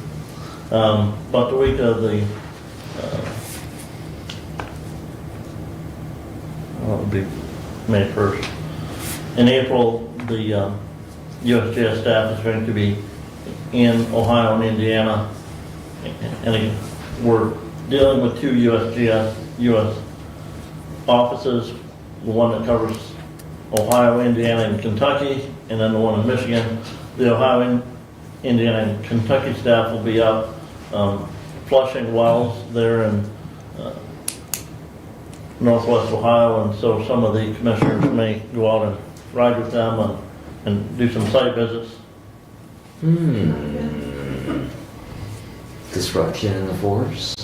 But the week of the, it would be May 1st. In April, the USGS staff is going to be in Ohio and Indiana. And again, we're dealing with 2 US offices, the one that covers Ohio, Indiana, and Kentucky, and then the one in Michigan. The Ohio, Indiana, and Kentucky staff will be up flushing wells there in northwest Ohio, and so some of the commissioners may go out and ride with them and do some site visits. Disruption in the force.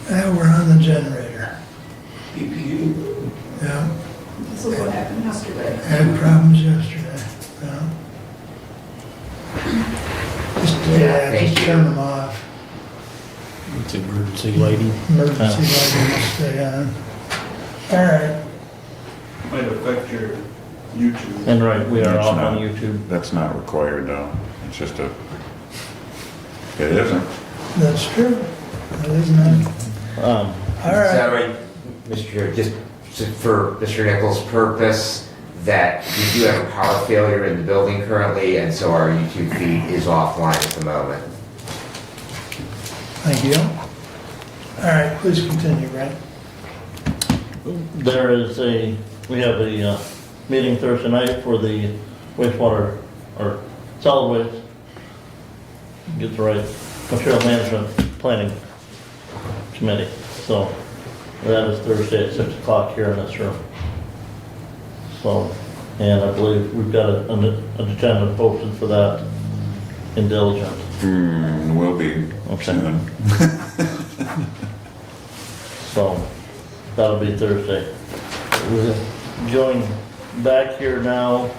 We're on the generator. BPU. Yeah, This is what happened yesterday. had problems yesterday. Yeah. Just Thank you. turn them off. It's emergency lighting. Emergency lighting will stay on. All right. Might affect your YouTube. And right, we are That's off not- on YouTube. That's not required though. It's just it isn't. That's true. That is not. All Is that right, right, Mr. Chair? Just for Mr. Nichols' purpose, that we do have a power failure in the building currently, and so our YouTube feed is offline at the moment. thank you. All right, please continue, Brent. There is we have a meeting Thursday night for the wastewater, or solid waste, get the right, material management planning committee. So that is Thursday at 6 o'clock here in this room. So, and I believe we've got an agenda posted for that in diligence. Will be soon. So that'll be Thursday. We're going back here now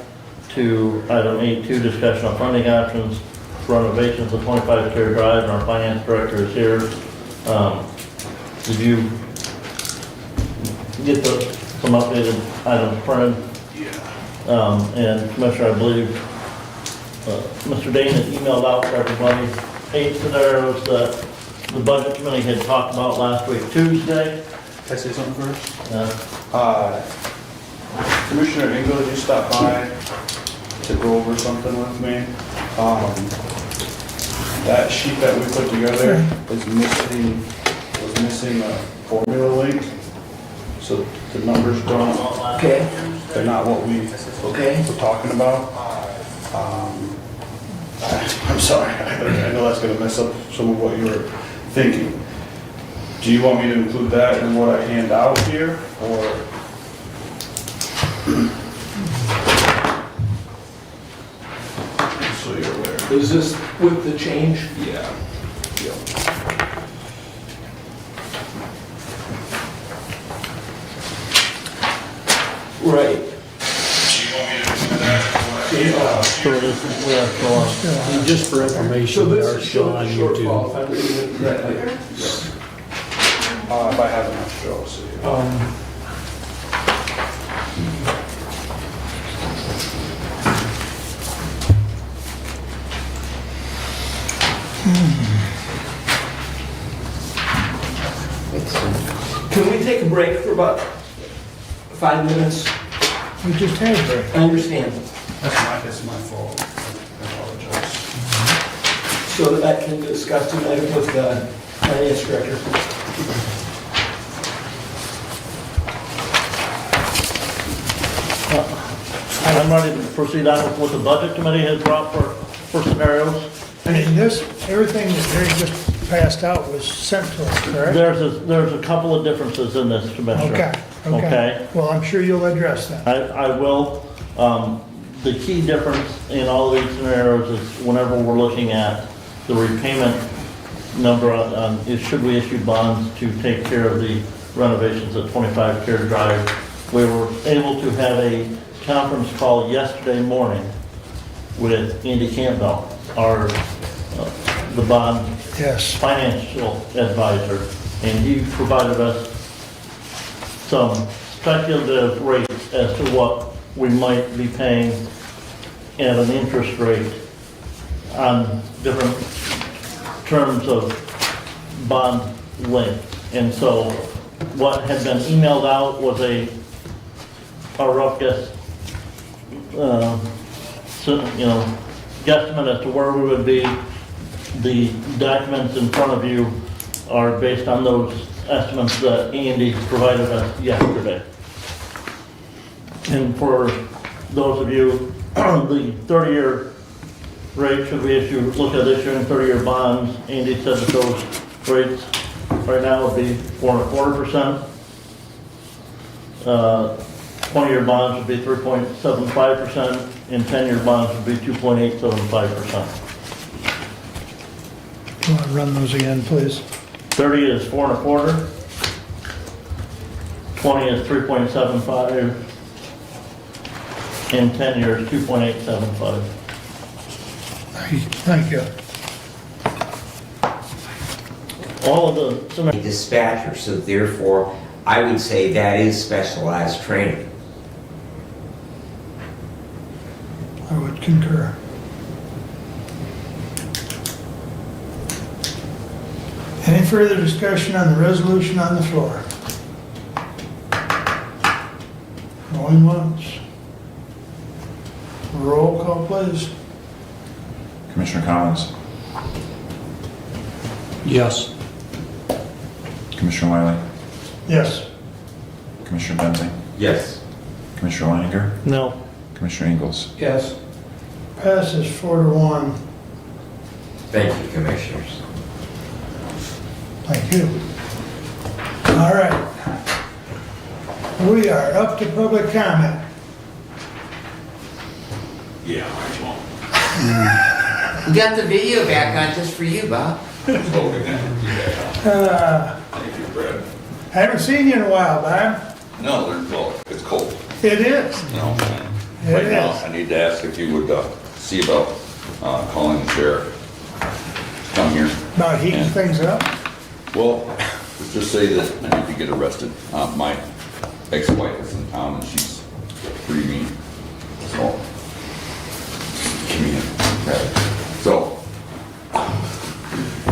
to item 8.2, discussion on funding options for renovations of 25 Care Drive, and our finance director is here. Did you get some updated items printed? Yeah. And Commissioner, I believe Mr. Dane had emailed out to everybody 8 scenarios that the budget committee had talked about last week, Tuesday. Can I say something first? Yeah. Commissioner Engel, you stopped by to go over something with me. That sheet that we put together was missing a formula link. So the numbers don't, they're not what we were talking about. I'm sorry, I know that's gonna mess up some of what you were thinking. Do you want me to include that in what I hand out here, or? So you're aware. Is this with the change? Yeah. Right. So it is, we have to go on. And just for So information, we this are is still showing on the shortfall, if YouTube. I'm reading it correctly. If I have enough, sure, I'll see. Can we take a break for about 5 minutes? We just had a break. I understand. That's my fault. I apologize. So that I can discuss tonight with the finance director. I'm ready to proceed on with what the budget committee has brought for scenarios. I mean, this, everything that Harry just passed out was sent to us, correct? There's a couple of differences in this, Commissioner. Okay. Well, I'm sure you'll address that. I will. The key difference in all these scenarios is whenever we're looking at the repayment number on, is should we issue bonds to take care of the renovations at 25 Care Drive. We were able to have a conference call yesterday morning with Andy Campbell, the bond Yes. financial advisor, and he provided us some speculative rates as to what we might be paying at an interest rate on different terms of bond length. And so what had been emailed out was a rough guess, guesstimate as to where we would be. The documents in front of you are based on those estimates that Andy provided us yesterday. And for those of you, the 30-year rate, should we look at issuing 30-year bonds, Andy said that those rates right now would be 4.25%. 20-year bonds would be 3.75%, and 10-year bonds would be 2.875%. You want to run those again, please? 30 is 4.25. 20 is 3.75. And 10 years, 2.875. Thank you. All of the, A dispatcher, so therefore, I would say that is specialized training. I would concur. Any further discussion on the resolution on the floor? Going once. Roll call, please. Commissioner Collins, Yes. Commissioner Wiley, Yes. Commissioner Benzing, Yes. Commissioner Leininger, No. Commissioner Ingles. Yes. Passes 4-1. Thank you, commissioners. Thank you. All right. We are up to public comment. Yeah, I won't. We got the video back on just for you, Bob. Thank you, Brad. Haven't seen you in a while, Bob. No, well, it's cold. It is. No, It right now, is. I need to ask if you would see about calling the sheriff. Come here. About heating Yeah. things up. Well, let's just say that I need to get arrested. My ex-wife is in town and she's pretty mean. So, give me a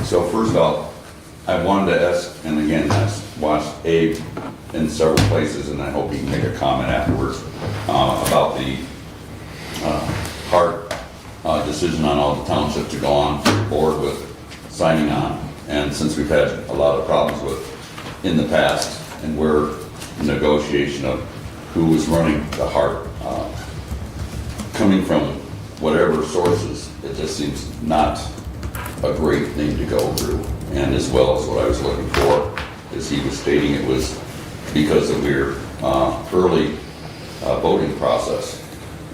So first off, I wanted to ask, and again, I watched Abe in several places, and I hope he can make a comment afterwards about the hard decision on all the townships to go on board with signing on. And since we've had a lot of problems with in the past, and we're in negotiation of who is running the heart, coming from whatever sources, it just seems not a great thing to go through. And as well as what I was looking for, is he was stating it was because of your early voting process.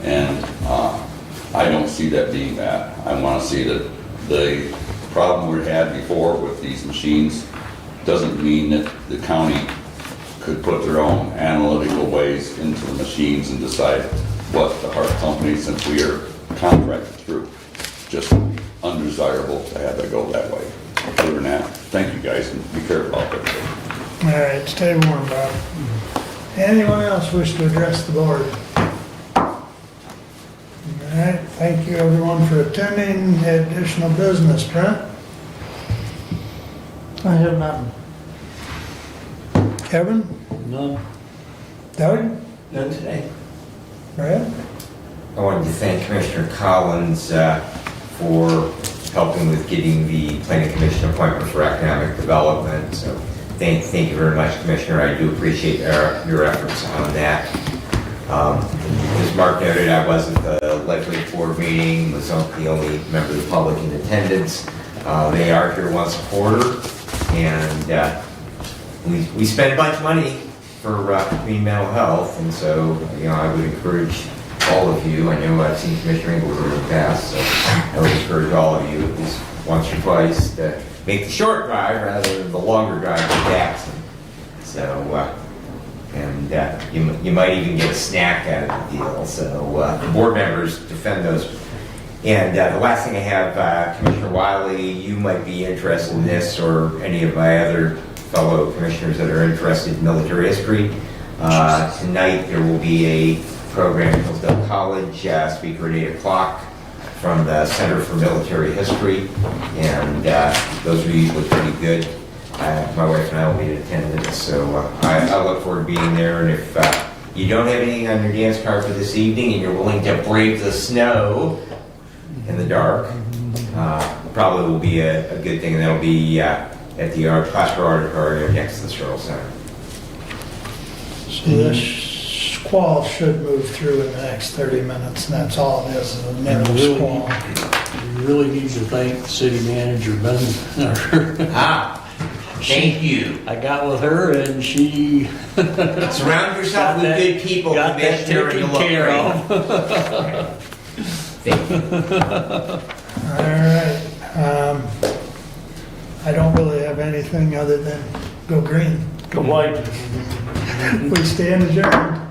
And I don't see that being that. I want to see that the problem we had before with these machines doesn't mean that the county could put their own analytical ways into the machines and decide what the heart company, since we are contracted through, just undesirable to have it go that way. Other than that, thank you guys, and be careful out there. All right, stay warm, Bob. Anyone else wish to address the board? All right, thank you everyone for attending. Additional business, Brent? I have nothing. Kevin? None. Doug? None today. Brad? I wanted to thank Commissioner Collins for helping with getting the planning commission appointment for economic development. So thank you very much, Commissioner. I do appreciate your efforts on that. As Mark noted, I was at the legislative board meeting, was the only member of the public in attendance. They are here once a quarter, and we spend a bunch of money for community mental health, and so I would encourage all of you. I know I've seen Commissioner Ingles in the past, so I would encourage all of you at least once or twice to make the short drive rather than the longer drive to Jackson. So, and you might even get a snack out of the deal. So the board members defend those. And the last thing I have, Commissioner Wiley, you might be interested in this, or any of my other fellow commissioners that are interested in military history. Tonight there will be a program at Hillsdale College, speaker at 8 o'clock from the Center for Military History, and those are usually pretty good. My wife and I will be in attendance, so I look forward to being there. And if you don't have anything on your dance card for this evening and you're willing to brave the snow in the dark, probably will be a good thing, and that'll be at the Plaster Auditorium next to the Sherrill Center. So this squall should move through in the next 30 minutes, and that's all it is, a minimal squall. We really need to thank the city manager, Ben. Thank you. I got with her and she Surround yourself with good people, got that Commissioner, and taken you'll look care great. of. Thank you. All right. I don't really have anything other than go green. Go white. We stand adjourned.